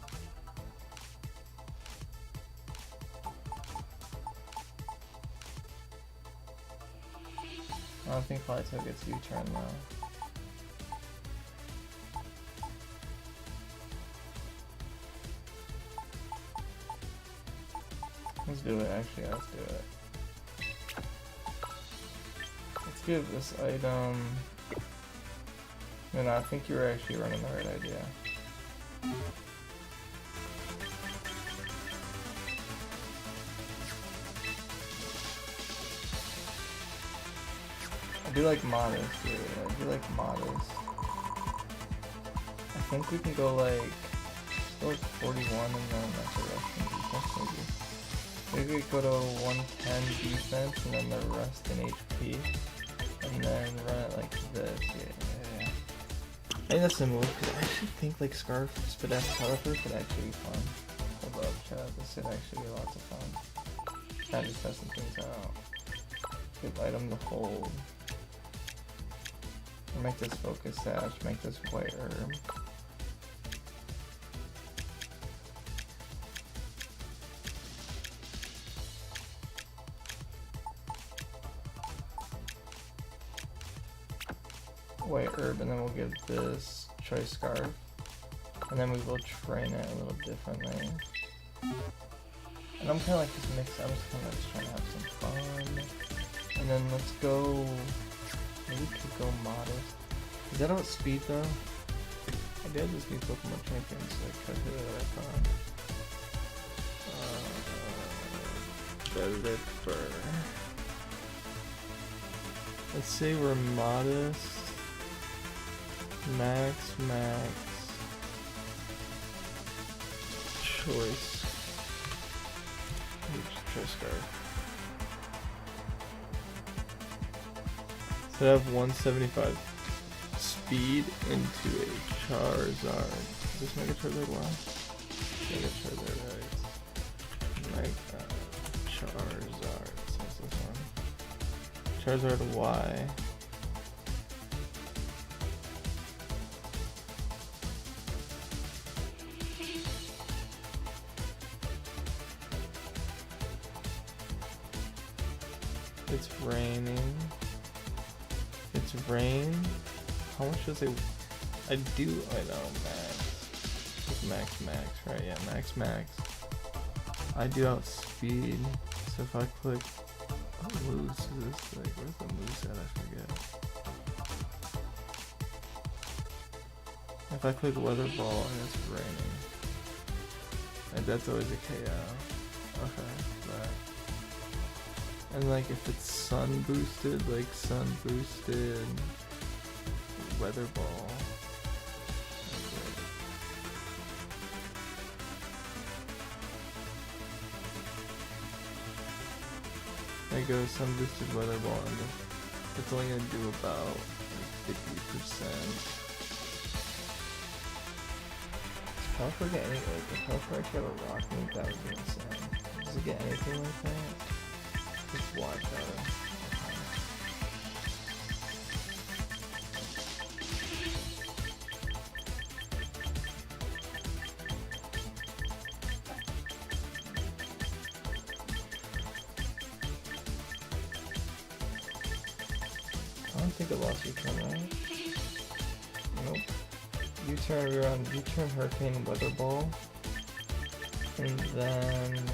I don't think Politoed gets U-turn though. Let's do it, actually, let's do it. Let's give this item... No, I think you were actually running the right idea. I do like Modest, dude. I do like Modest. I think we can go like 41 and then that's the rest in defense maybe. Maybe we go to 110 defense and then the rest in HP. And then run it like this. Yeah. I think that's the move because I actually think like Scarf Spadef Pelipper could actually be fun. Hold up, chat. This could actually be lots of fun. Kind of just testing things out. Good item to hold. Make this Focus Sash, make this White Herb. White Herb, and then we'll give this Choice Scarf. And then we will train it a little differently. And I'm kinda like just I'm just kinda trying to have some fun. And then let's go... Maybe we could go Modest. Is that outspeed though? I did just need Pokemon Champions, so I could do it, I thought. Belipper. Let's say we're Modest. Max. Choice. Choice Scarf. So I have 175 speed into a Charizard. Is this Mega Charizard Y? Mega Charizard X. Mega Charizard. So what's this one? Charizard Y. It's raining. It's rain. How much does it? I know max. It's max, right? Yeah, max. I do outspeed. So if I click moves, is this like where's the moves at? I forget. If I click Weather Ball and it's raining, and that's always a KO. Okay, but. And like if it's sun boosted, like sun boosted Weather Ball. There you go, sun boosted Weather Ball, and it's only gonna do about 50%. How could I get any like how could I get a rock move that would be insane? Does it get anything like that? Just watch that. take the lost U-turn, right? Nope. U-turn, reround, U-turn, Hurricane, Weather Ball. And then...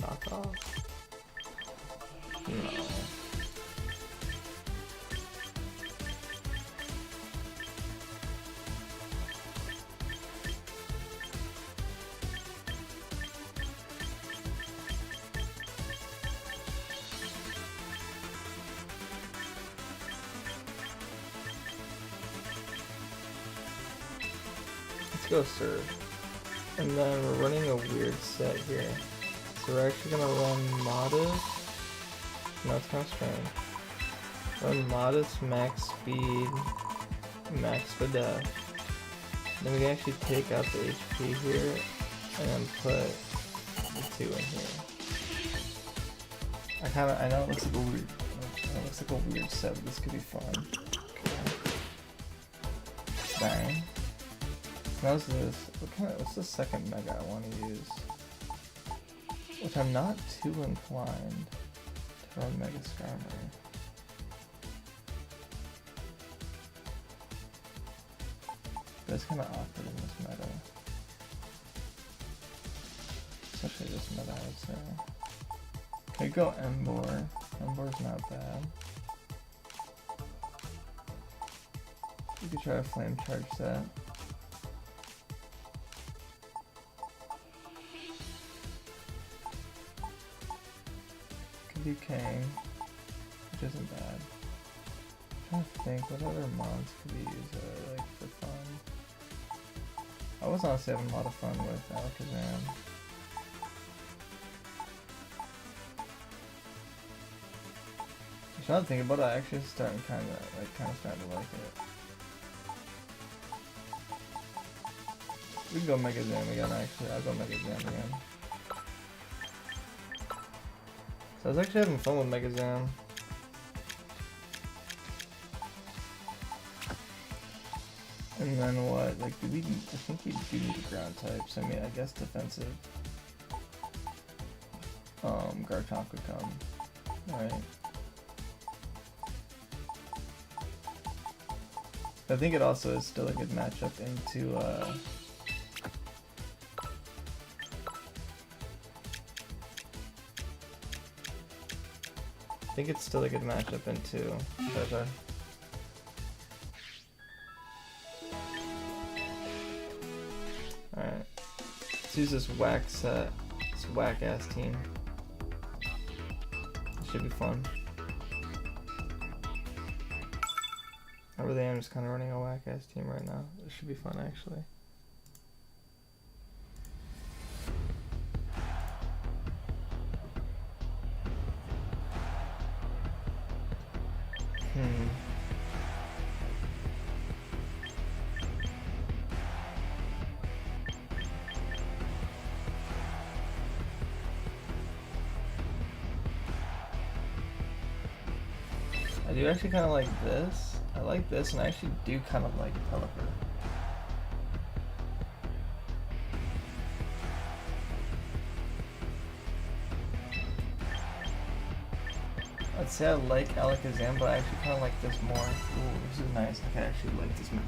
knock off? No. Let's go serve. And then we're running a weird set here. So we're actually gonna run Modest. No, it's kind of strange. Run Modest, max speed, max for death. Then we can actually take out the HP here and then put the 2 in here. I know it looks like a weird set, but this could be fun. Okay. Bang. Now this is what's the second mega I want to use? Which I'm not too inclined to run Mega Skarmory. But it's kind of awkward in this meta. Especially this meta, I would say. Okay, go Emboar. Emboar's not bad. You could try a Flame Charge set. Could be Kang, which isn't bad. I'm trying to think what other mons could be used that I like for fun. I was honestly having a lot of fun with Alakazam. Now that I think about it, I actually starting kind of starting to like it. We can go Mega Zam again. Actually, I'll go Mega Zam again. So I was actually having fun with Mega Zam. And then what? Like, I think we do need a ground type. So I mean, I guess defensive. Garchomp could come. Alright. I think it also is still a good matchup into I think it's still a good matchup into Charizard. Alright. Let's use this whack set. This whack ass team. It should be fun. I really am just kind of running a whack ass team right now. It should be fun actually. I do actually kind of like this. I like this, and I actually do kind of like Pelipper. I'd say I like Alakazam, but I actually kind of like this more. Ooh, this is nice. I actually like this match.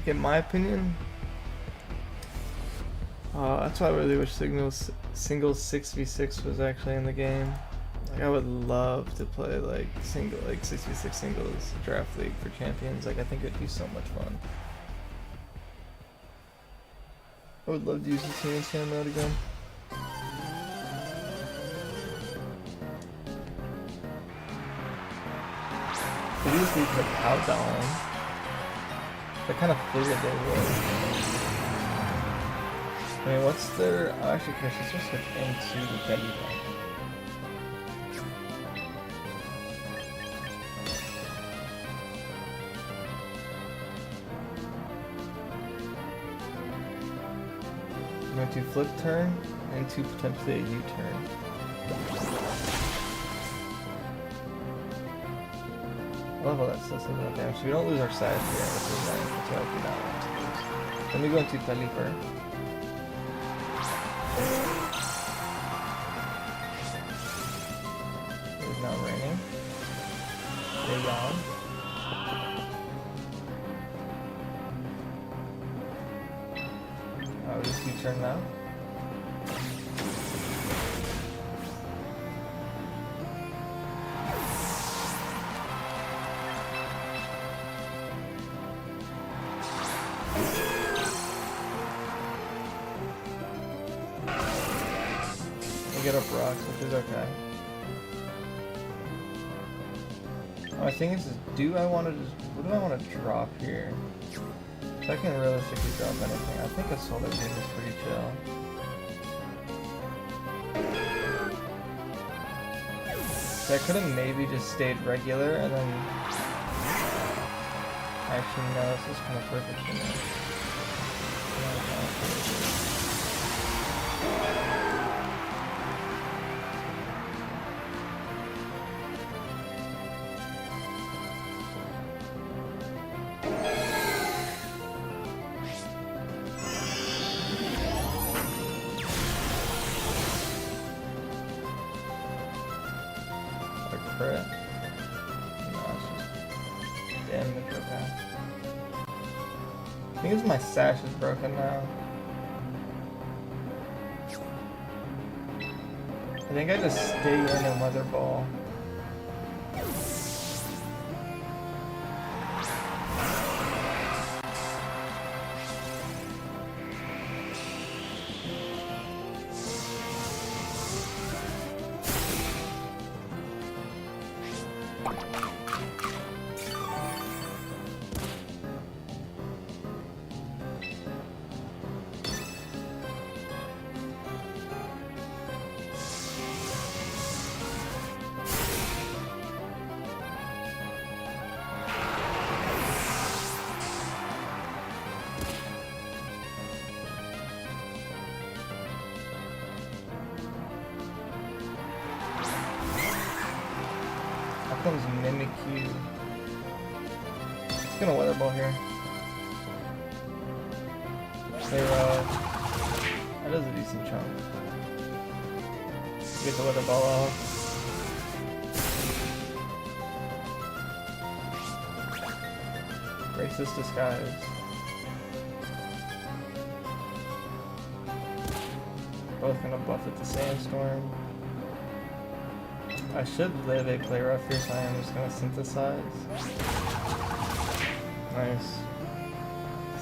In my opinion, that's why I really wish single 6v6 was actually in the game. Like I would love to play like 6v6 singles draft league for champions. Like I think it'd be so much fun. I would love to use the team scan mode again. If you just leave the countdown, they're kind of figured they would. I mean, what's their... Oh, actually, Chris, let's just switch into the Betty thing. I'm going to flip turn into potentially a U-turn. I love how that still says that damage. So we don't lose our sash here, which is nice. That's what I do not want to lose. Let me go into Pelipper. It is now raining. They're gone. Oh, just U-turn now. Get up rocks, which is okay. Oh, I think it's just, what do I want to drop here? So I can realistically drop anything. I think a solar beam is pretty chill. So I could have maybe just stayed regular and then... Actually no, this is kind of perfect for me. Crit. No, it's just damage, okay. I think it's my sash is broken now. I think I just stay in a weather ball. Comes Mimikyu. It's gonna weather ball here. That is a decent chunk. Get the weather ball off. Racist disguise. Both gonna buff it to Sandstorm. I should live a play rough here, so I am just gonna synthesize. Nice.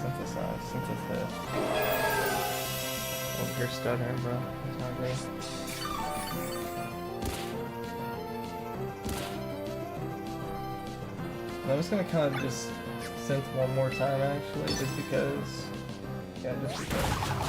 Synthesize, synthesis. Oh, you're stuttering, bro. That's not great. I'm just gonna kind of just synth one more time, actually, just because. Yeah, just because.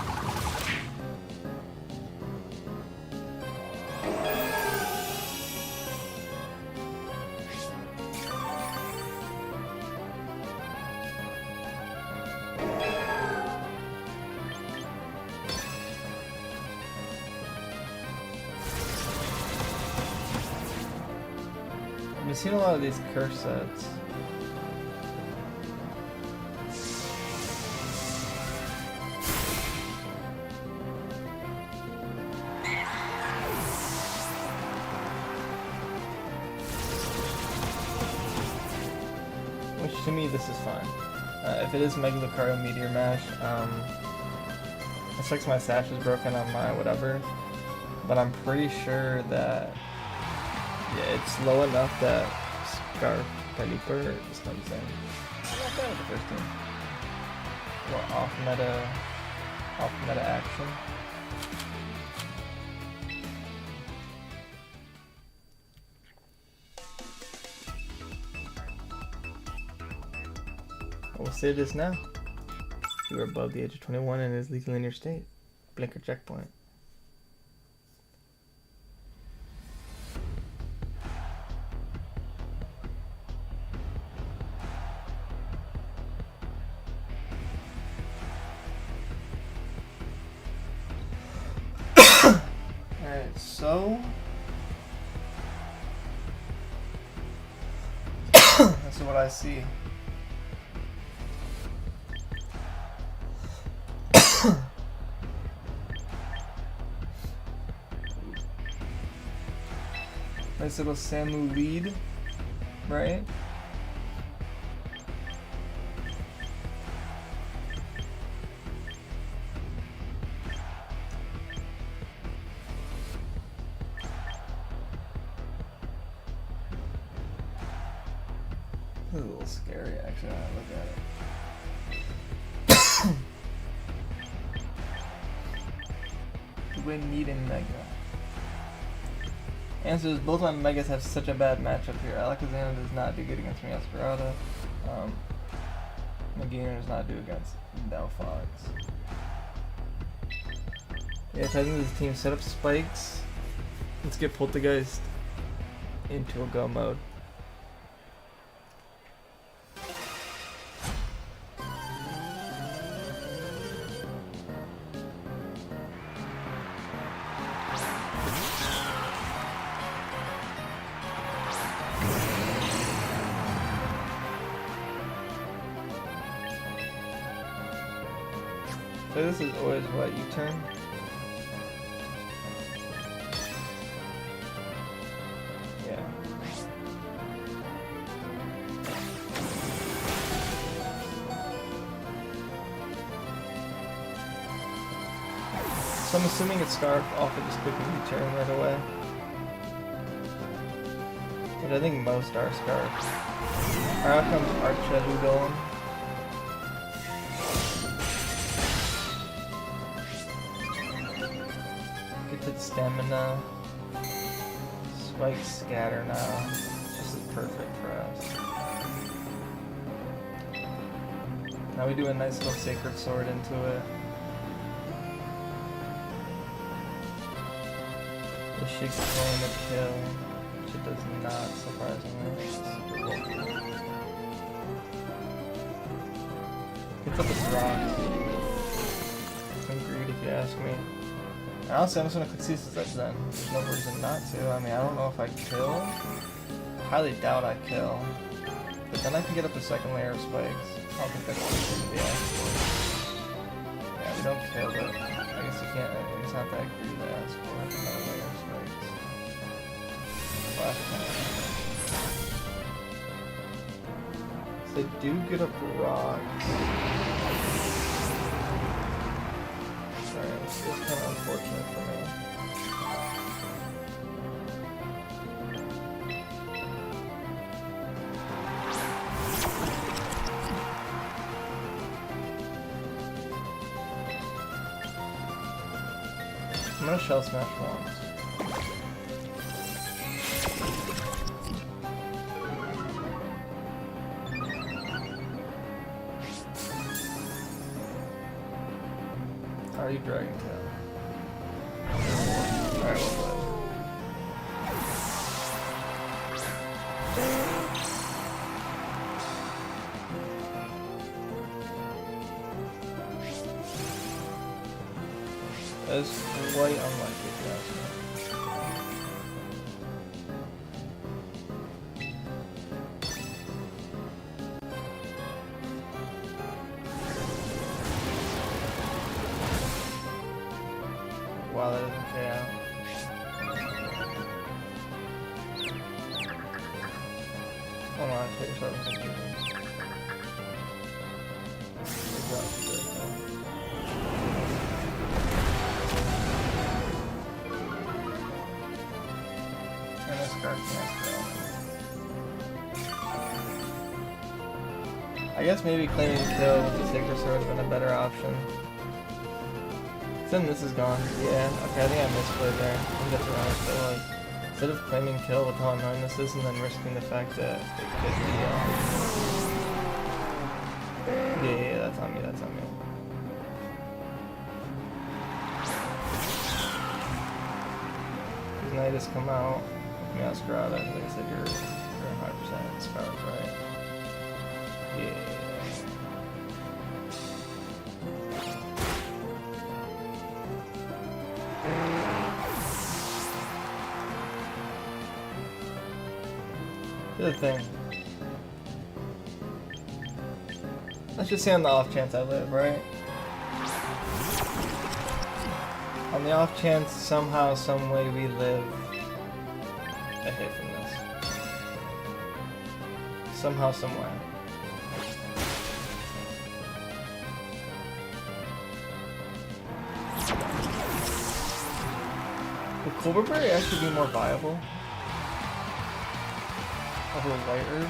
I've seen a lot of these curse sets. Which to me this is fine. If it is Mega Lucario Meteor Mash, it looks like my sash is broken on my whatever, but I'm pretty sure that Yeah, it's low enough that Scarf Pelipper just comes in. Not bad with the first team. Well, off meta action. We'll say this now. If you are above the age of 21 and is legally in your state, blinker checkpoint. Alright, so this is what I see. Nice little Samu lead, right? This is a little scary actually when I look at it. Do we need a Mega? Answer is both my Megas have such a bad matchup here. Alakazam does not do good against Meowscarada. Nagina does not do against Delphox. Yeah, so I think this team set up spikes. Let's get Poltergeist into a go mode. So this is always what, U-turn? Yeah. So I'm assuming it's Scarf off of just clicking U-turn right away. But I think most are Scarf. Out comes Archudon. Stamina, Spike Scatter now. This is perfect for us. Now we do a nice little Sacred Sword into it. The Shig's going to kill, which it does not, surprisingly. Gets up its rocks. Some greed if you ask me. Honestly, I'm just gonna click Ceaseless Edge then. There's no reason not to. I mean, I don't know if I kill. Highly doubt I kill. But then I can get up to second layer of spikes. I don't think that's what it's gonna be asked for. Yeah, we don't kill, but I guess you can't. It's not that greedy to ask for another layer of spikes. Last time. So they do get up rocks. It's kind of unfortunate for me. I'm gonna Shell Smash once. Are you Dragon Tail? Alright, we'll play. That is quite unlikely if you ask me. Wow, that doesn't pay out. Hold on, take yourself in the Scarf Master. I guess maybe claiming kill with the Sacred Sword would have been a better option. Then this is gone. Yeah, okay, I think I misplayed there. I'm definitely honest, but like, instead of claiming kill with how annoying this is and then risking the fact that it could be, yeah, that's on me, that's on me. These Nidus come out, with Masquerade, like I said, you're 100% Scarf, right? Yeah. The thing. Let's just say on the off chance I live, right? On the off chance somehow, some way we live a hit from this. Somehow, somewhere. Would Colberberry actually be more viable? Over White Herb?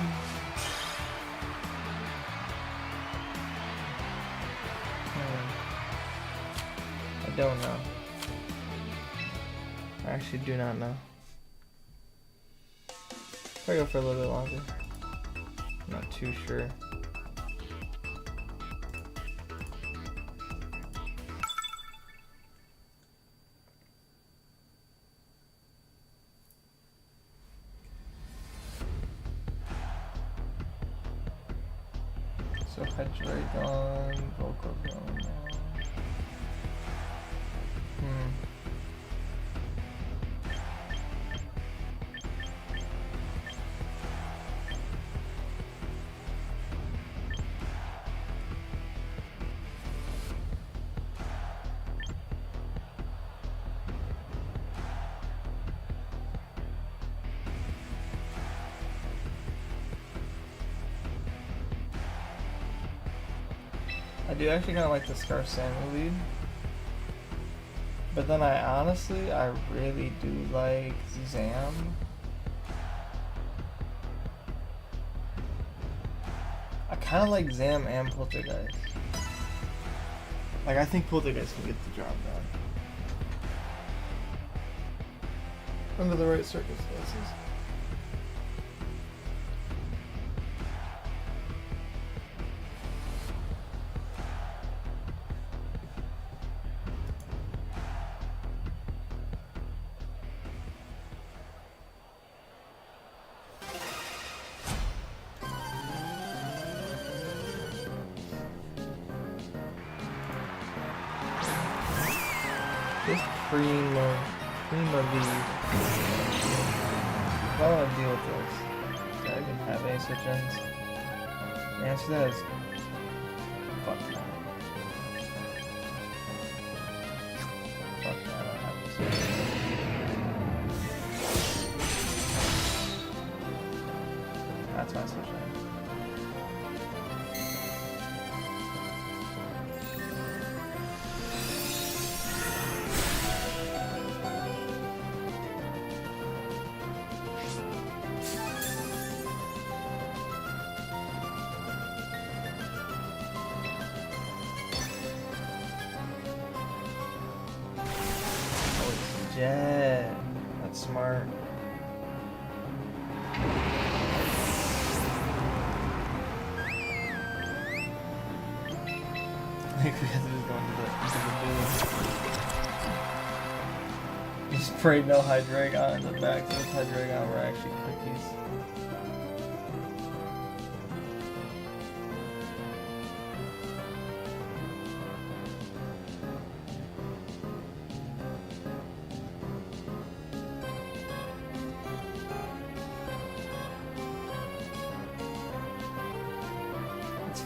I don't know. I actually do not know. Probably go for a little bit longer. I'm not too sure. So Hydreigon, Volcarona. I do actually kind of like the Scarf Samuel lead, but then I really do like Zam. I kind of like Zam and Poltergeist. Like, I think Poltergeist can get the job done under the right circumstances. This Prima V. I don't want to deal with this. I even have any switch-ins. The answer to that is fuck no. Fuck no, I don't have this. That's my switch-in. Jet. That's smart. I think we have to just go into the just pray no Hydreigon in the back, so if Hydreigon were actually cookies.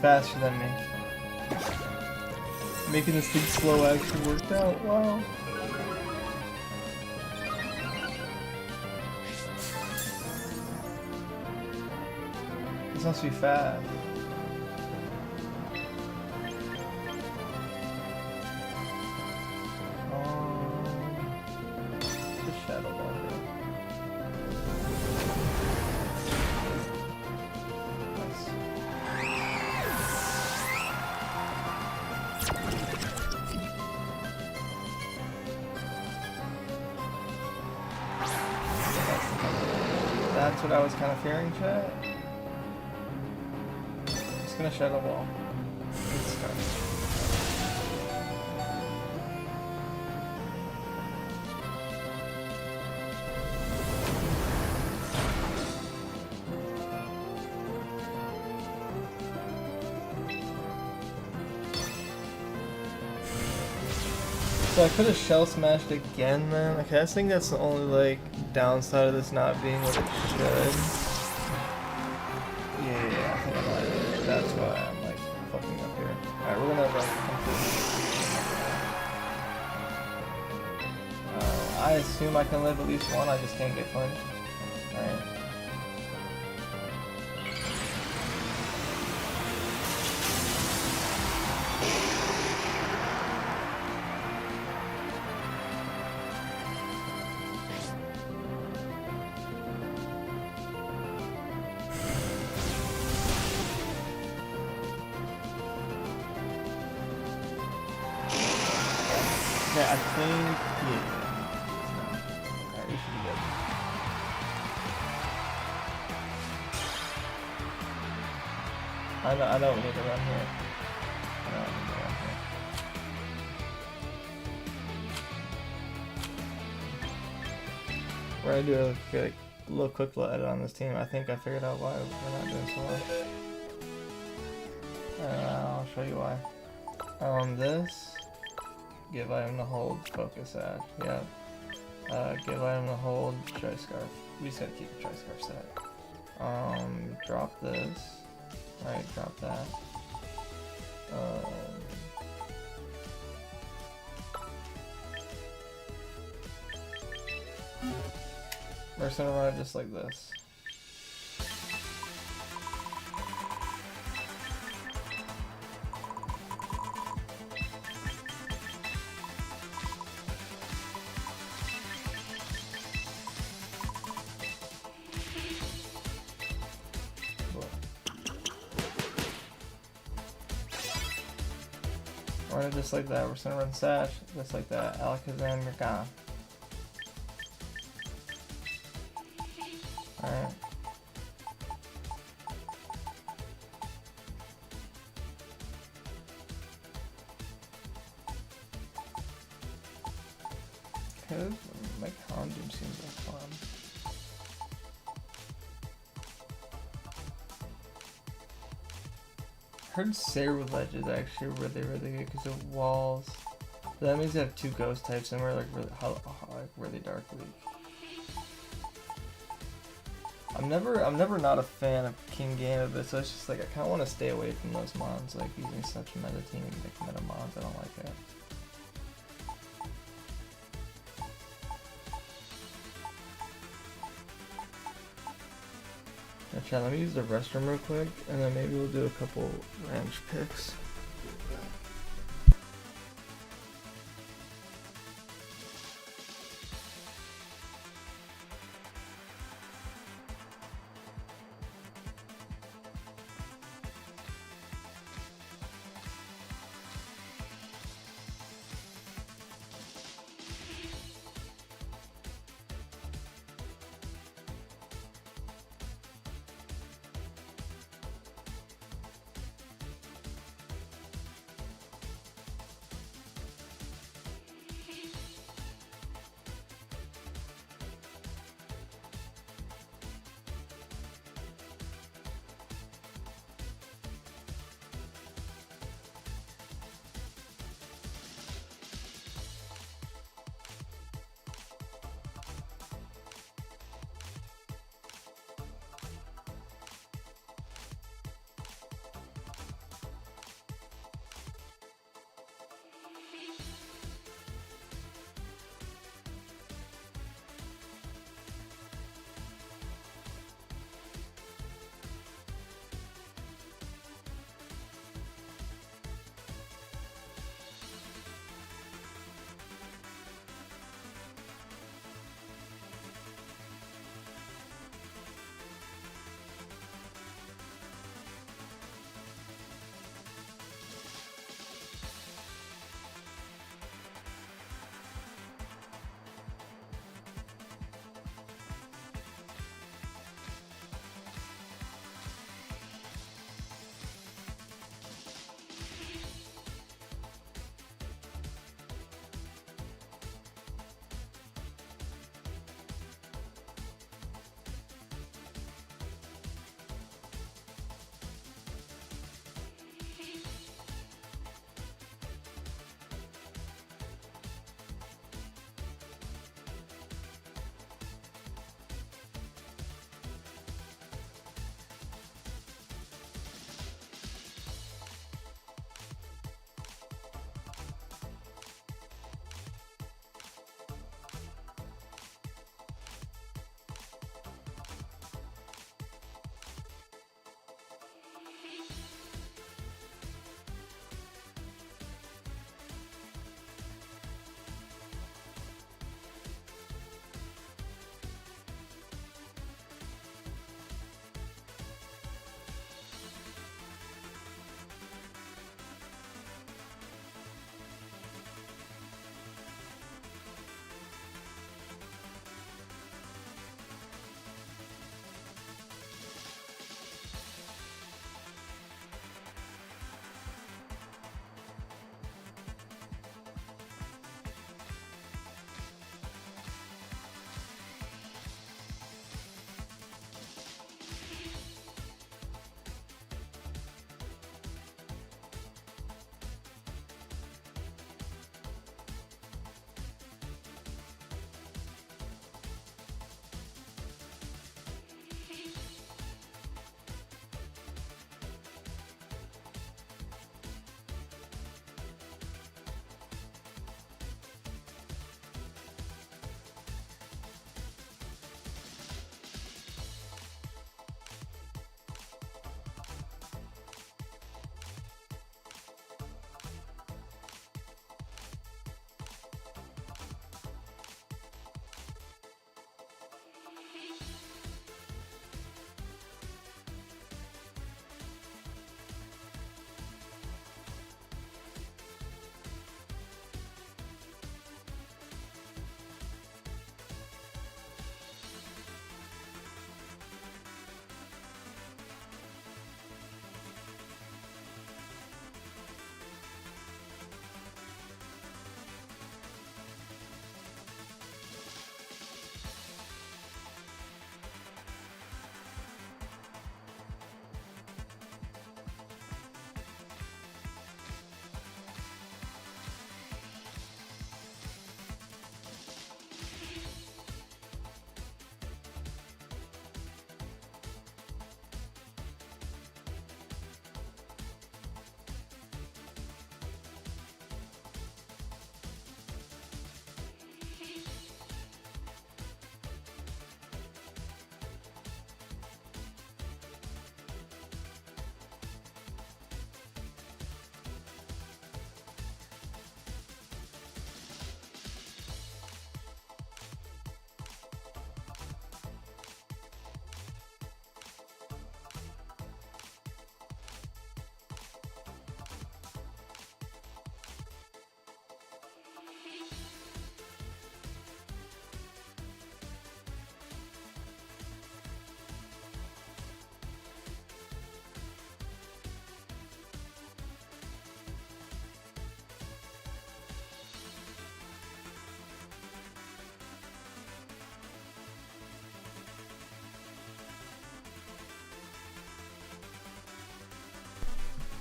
Faster than me. Making this thing slow actually worked out. Wow. This must be fast. The Shadow Ball. That's what I was kind of fearing, chat. Just gonna Shadow Ball. Let's start. So I could have Shell Smashed again, man. Okay, I think that's the only, like, downside of this not being what it should. Yeah, I think I might have. That's why I'm, like, fucking up here. Alright, we're gonna, like, completely... I assume I can live at least one, I just can't get flinched. Alright. Okay, I think, yeah. Alright, we should be good. I know we need to run here. I know we need to run here. We're gonna do a little quick edit on this team. I think I figured out why we're not doing so well. I'll show you why. This. Give item to hold, focus add. Yeah. Give item to hold, Tri-Scarf. We just gotta keep the Tri-Scarf set. Drop this. Right, drop that. We're just gonna run it just like this. Run it just like that. We're just gonna run Sash just like that. Alakazam, you're gone. Alright. Okay, my condoom seems like fun. I heard Sarilege is actually really good because of walls. So that means I have two ghost types and we're like really dark weak. I'm never not a fan of King Gambit, so it's just like I kind of want to stay away from those mons, like using such meta teaming like meta mons. I don't like it. Chat, let me use the restroom real quick, and then maybe we'll do a couple ranch picks.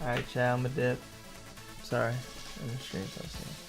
Alright, chat, I'm a dip. Sorry. In the streams, I'll see.